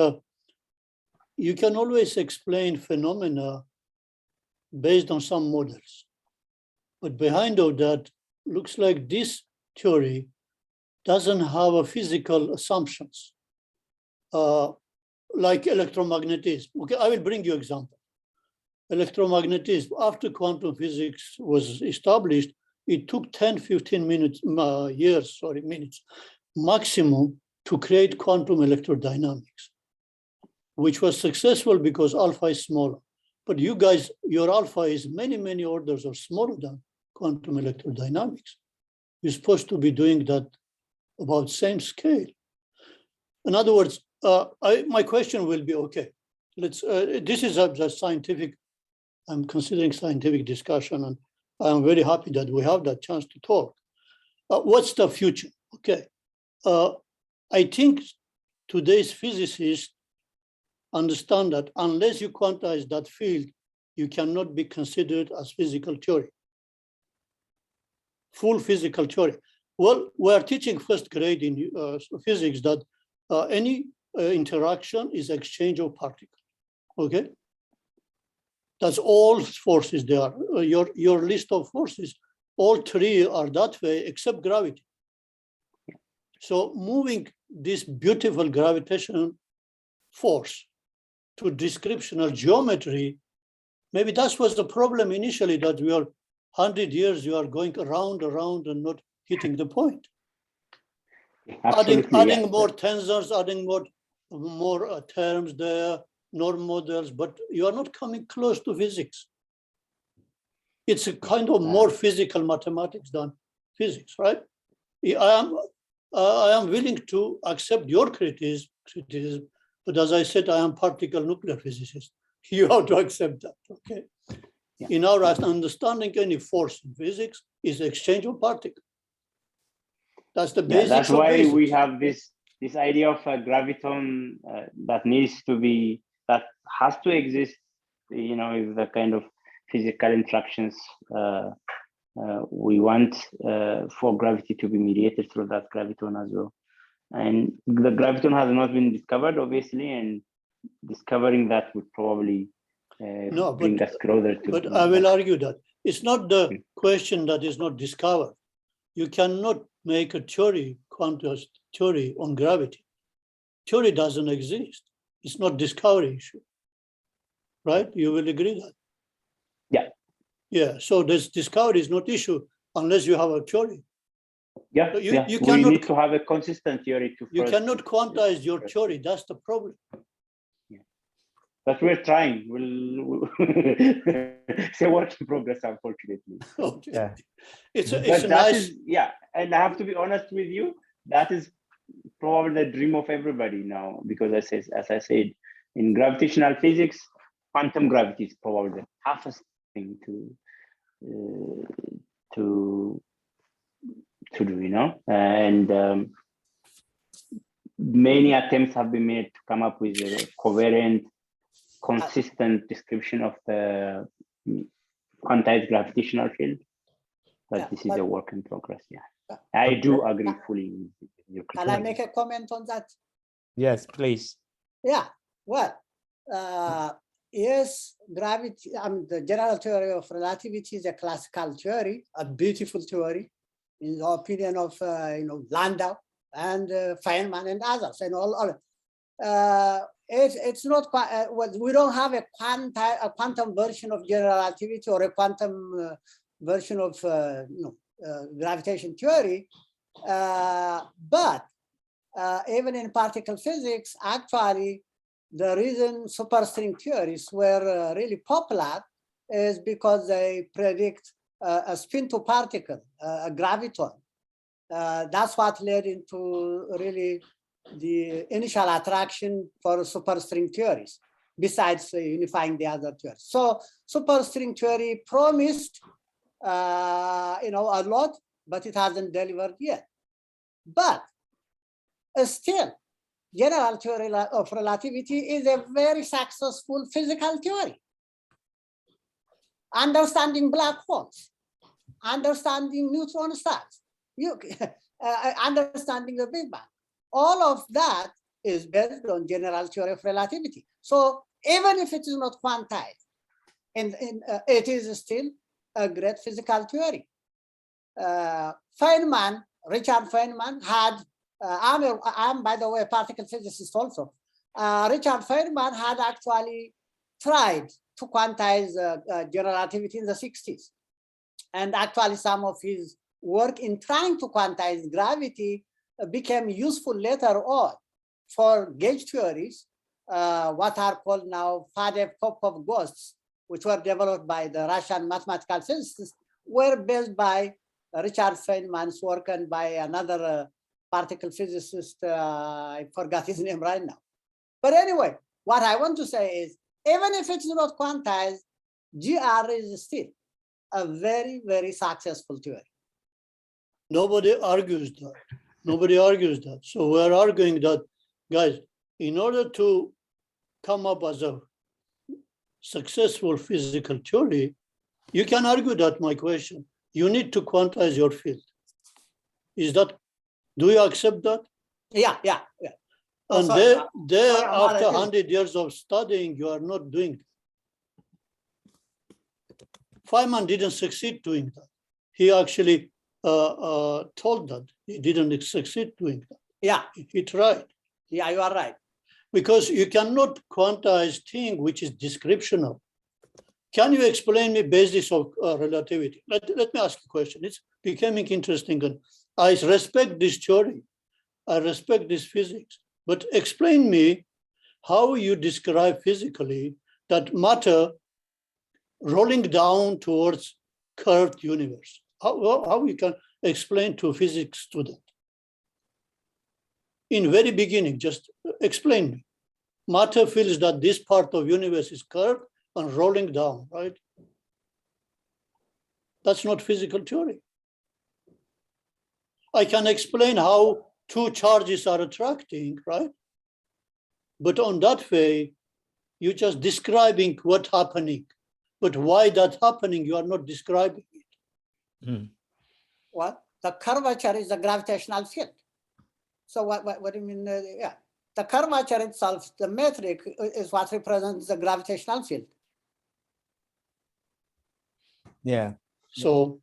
you can always explain phenomena based on some models. But behind all that, looks like this theory doesn't have a physical assumptions, like electromagnetism. Okay, I will bring you example. Electromagnetism, after quantum physics was established, it took 10, 15 minutes, minutes maximum to create quantum electrodynamics, which was successful because alpha is smaller. But you guys, your alpha is many, many orders or smaller than quantum electrodynamics. You're supposed to be doing that about same scale. In other words, my question will be, okay, let's, this is a scientific, I'm considering scientific discussion, and I'm very happy that we have that chance to talk. What's the future? Okay, I think today's physicists understand that unless you quantize that field, you cannot be considered as physical theory, full physical theory. Well, we're teaching first grade in physics that any interaction is exchange of particles, okay? That's all forces there. Your list of forces, all three are that way except gravity. So moving this beautiful gravitational force to descriptional geometry, maybe that was the problem initially, that we are 100 years, you are going around and not hitting the point. Adding more tensors, adding more terms there, norm models, but you are not coming close to physics. It's a kind of more physical mathematics than physics, right? I am willing to accept your criticism, but as I said, I am particle nuclear physicist. You have to accept that, okay? Yeah. In our understanding, any force in physics is exchange of particles. That's the basics. That's why we have this idea of a graviton that needs to be, that has to exist, you know, is the kind of physical interactions we want for gravity to be mediated through that graviton as well. And the graviton has not been discovered, obviously, and discovering that would probably bring us closer to. But I will argue that it's not the question that is not discovered. You cannot make a theory, quantum theory on gravity. Theory doesn't exist. It's not discovery issue, right? You will agree that? Yeah. Yeah, so this discovery is not issue unless you have a theory. Yeah, so you we need to have a consistent theory to. You cannot quantize your theory. That's the problem. Yeah. But we're trying. We'll it's a work in progress, unfortunately. Okay. Yeah. It's a nice. Yeah, and I have to be honest with you. That is probably the dream of everybody now, because as I said, in gravitational physics, quantum gravity is probably the toughest thing to do, you know, and many attempts have been made to come up with a coherent, consistent description of the quantized gravitational field, but this is a work in progress. Yeah, I do agree fully with your criticism. Can I make a comment on that? Yes, please. Yeah, well, yes, gravity, the general theory of relativity is a classical theory, a beautiful theory, in the opinion of Landau and Feynman and others, and all. It's not quite. We don't have a quantum version of general relativity or a quantum version of gravitation theory, but even in particle physics, actually, the reason superstring theories were really popular is because they predict a spin to particle, a graviton. That's what led into really the initial attraction for superstring theories, besides unifying the other theories. So superstring theory promised a lot, but it hasn't delivered yet. But still, general theory of relativity is a very successful physical theory. Understanding black holes, understanding neutron stars, you understanding the Big Bang. All of that is based on general theory of relativity. So even if it is not quantized, it is still a great physical theory. Feynman, Richard Feynman had, I'm by the way a particle physicist also. Richard Feynman had actually tried to quantize general relativity in the 60s. And actually some of his work in trying to quantize gravity became useful later on for gauge theories, what are called now Faddeev-Popov ghosts, which were developed by the Russian mathematical physicists, were based by Richard Feynman's work and by another particle physicist, I forgot his name right now. But anyway, what I want to say is, even if it's not quantized, GR is still a very, very successful theory. Nobody argues that. Nobody argues that. So we're arguing that, guys, in order to come up as a successful physical theory, you can argue that, my question. You need to quantize your field. Is that, do you accept that? Yeah. Oh, And there, after 100 years of studying, you are not doing it. Feynman didn't succeed doing that. He actually told that he didn't succeed doing that. Yeah. He tried. Yeah, you are right. Because you cannot quantize thing which is descriptional. Can you explain me basis of relativity? Let me ask you a question. It's becoming interesting. And I respect this theory. I respect this physics. But explain me how you describe physically that matter rolling down towards curved universe. How you can explain to a physics student? In very beginning, just explain me. Matter feels that this part of universe is curved and rolling down, right? That's not physical theory. I can explain how two charges are attracting, right? But on that way, you're just describing what's happening. But why that's happening, you are not describing it. Mm. What? The curvature is the gravitational field. So what do you mean? Yeah, the curvature itself, the metric is what represents the gravitational field. Yeah. So,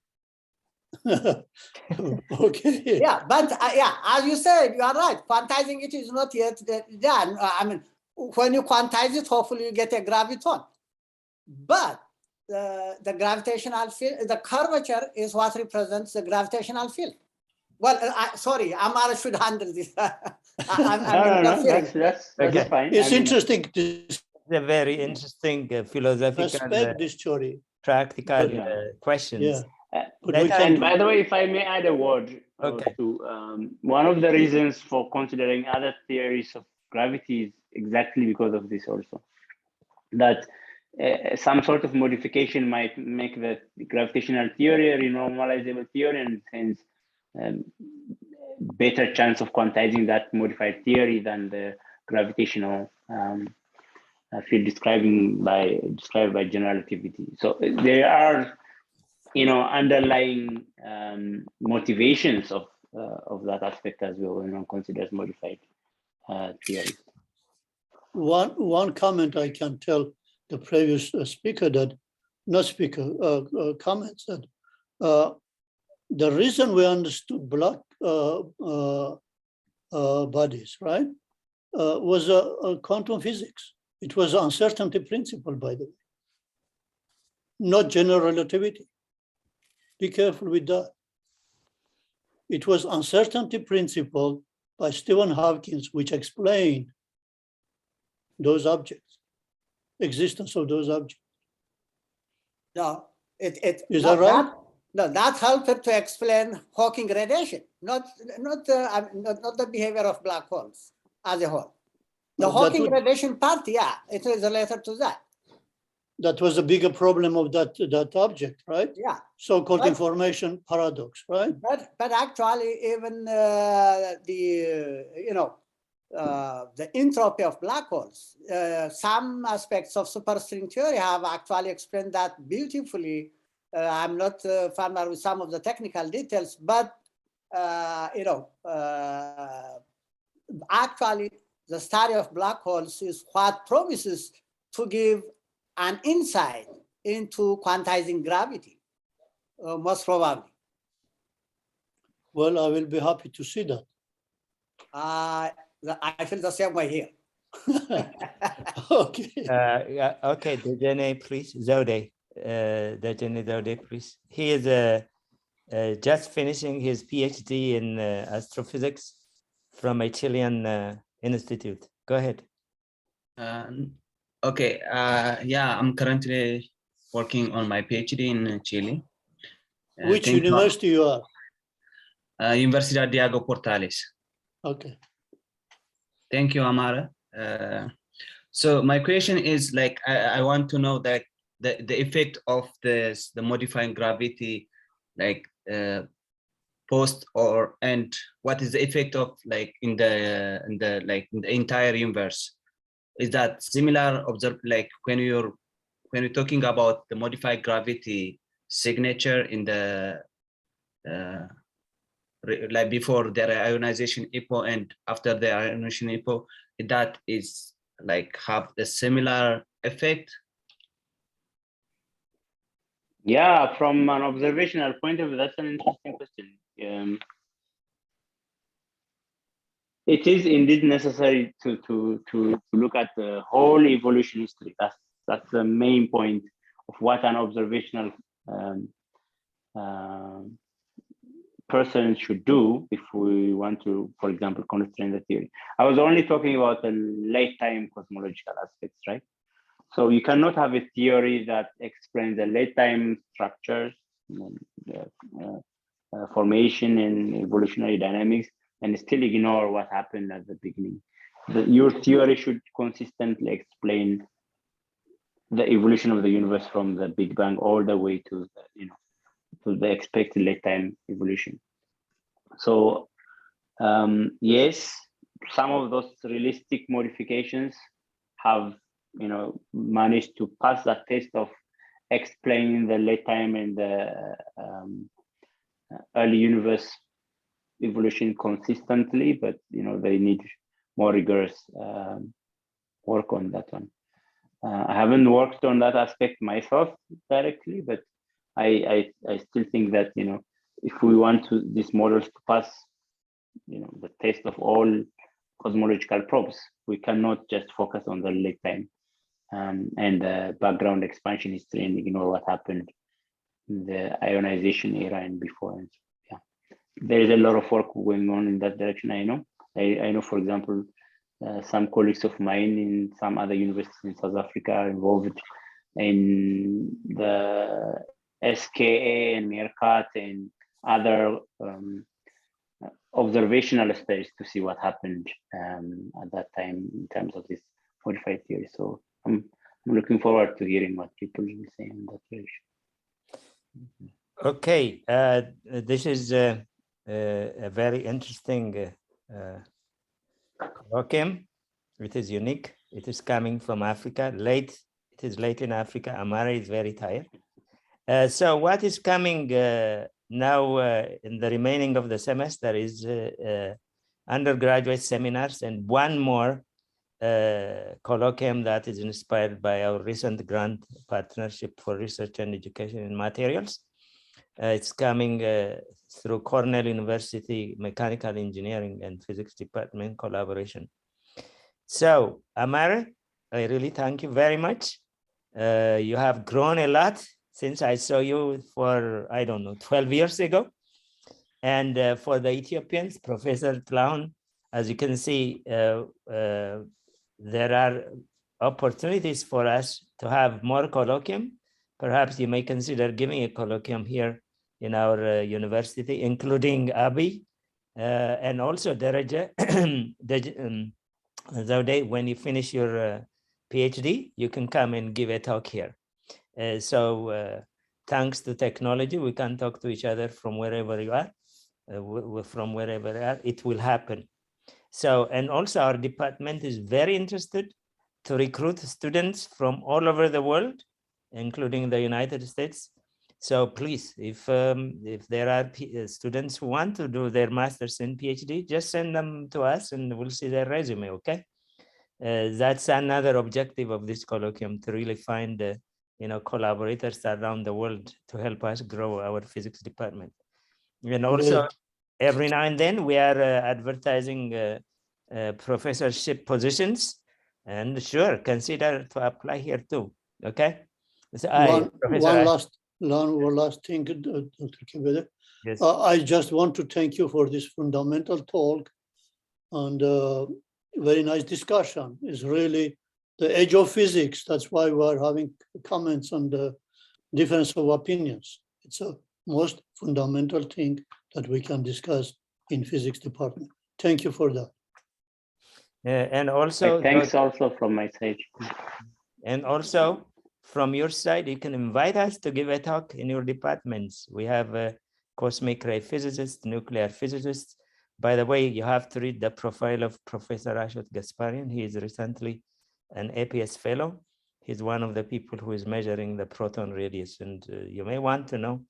okay. Yeah, but yeah, as you said, you are right. Quantizing it is not yet done. I mean, when you quantize it, hopefully you get a graviton. But the gravitational field, the curvature is what represents the gravitational field. Well, sorry, Amare should handle this. No, that's Okay. fine. It's interesting to It's a very interesting philosophical, respect this theory. practical Yeah. questions. Yeah. But we And can, by the way, if I may add a word Okay. to one of the reasons for considering other theories of gravity is exactly because of this also, that some sort of modification might make the gravitational theory a renormalizable theory, and hence better chance of quantizing that modified theory than the gravitational field described by general relativity. So there are, underlying motivations of that aspect as well when one considers modified theories. one comment I can tell the previous speaker that, not speaker, comments that the reason we understood black bodies, right, was quantum physics. It was an uncertainty principle, by the way, not general relativity. Be careful with that. It was uncertainty principle by Stephen Hawking, which explained those objects, existence of those objects. No, Is that right? That helped to explain Hawking radiation, not the behavior of black holes as a whole. The Hawking radiation part, yeah, it is related to that. That was a bigger problem of that object, right? Yeah. So-called information paradox, right? But actually, even the entropy of black holes, some aspects of superstring theory have actually explained that beautifully. I'm not familiar with some of the technical details, but actually the study of black holes is what promises to give an insight into quantizing gravity, most probably. Well, I will be happy to see that. I feel the same way here. Okay. Yeah, okay, Dejene, please. Zode, Dejene Zode, please. He is just finishing his PhD in astrophysics from a Chilean institute. Go ahead. Okay, yeah, I'm currently working on my PhD in Chile. Which university you are? Universidad Diego Portales. Okay. Thank you, Amara. So my question is like, I want to know that the effect of the modifying gravity, like post or and what is the effect of like in the entire universe? Is that similar observe like when you're talking about the modified gravity signature in the like before the ionization epoch and after the ionization epoch, that is like have the similar effect? Yeah, from an observational point of view, that's an interesting question. It is indeed necessary to look at the whole evolution history. That's the main point of what an observational person should do if we want to, for example, constrain the theory. I was only talking about the late time cosmological aspects, right? So you cannot have a theory that explains the late time structures, formation and evolutionary dynamics, and still ignore what happened at the beginning. Your theory should consistently explain the evolution of the universe from the Big Bang all the way to the, to the expected late time evolution. So yes, some of those realistic modifications have managed to pass that test of explaining the late time and the early universe evolution consistently, but they need more rigorous work on that one. I haven't worked on that aspect myself directly, but I still think that if we want these models to pass the test of all cosmological probes, we cannot just focus on the late time and the background expansion history and ignore what happened in the ionization era and before. And yeah, there is a lot of work going on in that direction. I know, for example, some colleagues of mine in some other universities in South Africa are involved in the SKA and Meerkat and other observational studies to see what happened at that time in terms of this modified theory. So I'm looking forward to hearing what people will say in that direction. Okay, this is a very interesting colloquium. It is unique. It is coming from Africa. It is late in Africa. Amare is very tired. So what is coming now in the remaining of the semester is undergraduate seminars and one more colloquium that is inspired by our recent grant partnership for research and education in materials. It's coming through Cornell University Mechanical Engineering and Physics Department collaboration. So Amare, I really thank you very much. You have grown a lot since I saw you for, I don't know, 12 years ago. And for the Ethiopians, Professor Tlaun, as you can see, there are opportunities for us to have more colloquium. Perhaps you may consider giving a colloquium here in our university, including Abi, and also Dereje. Zaude, when you finish your PhD, you can come and give a talk here. So thanks to technology, we can talk to each other from wherever you are, it will happen. So, and also our department is very interested to recruit students from all over the world, including the United States. So please, if there are students who want to do their masters and PhD, just send them to us and we'll see their resume, okay? That's another objective of this colloquium, to really find collaborators around the world to help us grow our physics department. And also, every now and then we are advertising professorship positions, and sure, consider to apply here too, okay? So one last thing, Dr. Kebede. Yes. I just want to thank you for this fundamental talk and very nice discussion. It's really the edge of physics. That's why we're having comments on the difference of opinions. It's a most fundamental thing that we can discuss in physics department. Thank you for that. And also, thanks also from my side. And also, from your side, you can invite us to give a talk in your departments. We have a cosmic ray physicists, nuclear physicists. By the way, you have to read the profile of Professor Ashot Gasparian. He is recently an APS fellow. He's one of the people who is measuring the proton radius, and you may want to know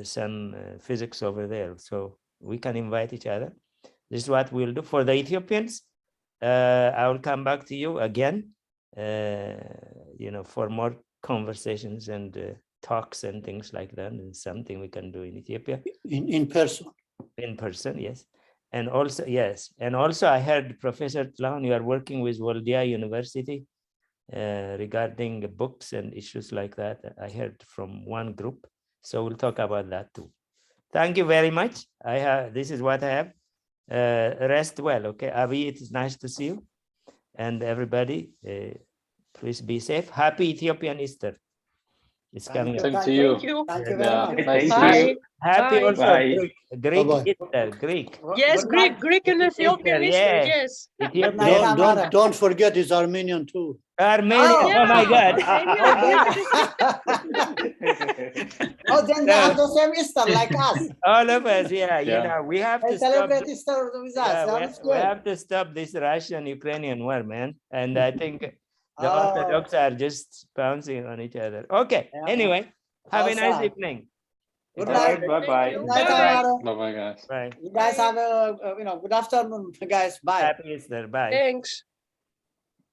some physics over there. So we can invite each other. This is what we'll do. For the Ethiopians, I will come back to you again, for more conversations and talks and things like that, and something we can do in Ethiopia. In person. In person, yes. And also, yes. And also I heard, Professor Tlaon, you are working with Waldia University regarding books and issues like that. I heard from one group. So we'll talk about that too. Thank you very much. This is what I have. Rest well, okay? Abi, it is nice to see you. And everybody, please be safe. Happy Ethiopian Easter. It's coming up. Same to you. Thank you very much. Nice Thank to see you. you. Happy Bye. also Bye. Greek Bye-bye. Easter, Greek. Yes, Good Greek, night. Greek and Ethiopian Easter, Yeah. yes. Good night, Ethiopian, Amara. Don't forget it's Armenian too. Armenia. Oh. Oh my God. Oh, then they have the same Easter like us. All of us, yeah. Yeah. We have They to stop. celebrate Easter with us. Yeah, That's we good. have to stop this Russian-Ukrainian war, man. And I think the Oh. Orthodox are just bouncing on each other. Okay. Yeah. Anyway, have a nice Awesome. evening. Good All night. right, bye-bye. you. Good night, Bye. Amara. Bye-bye, guys. Bye. You guys have a good afternoon, guys. Bye. Happy Easter. Bye. Thanks.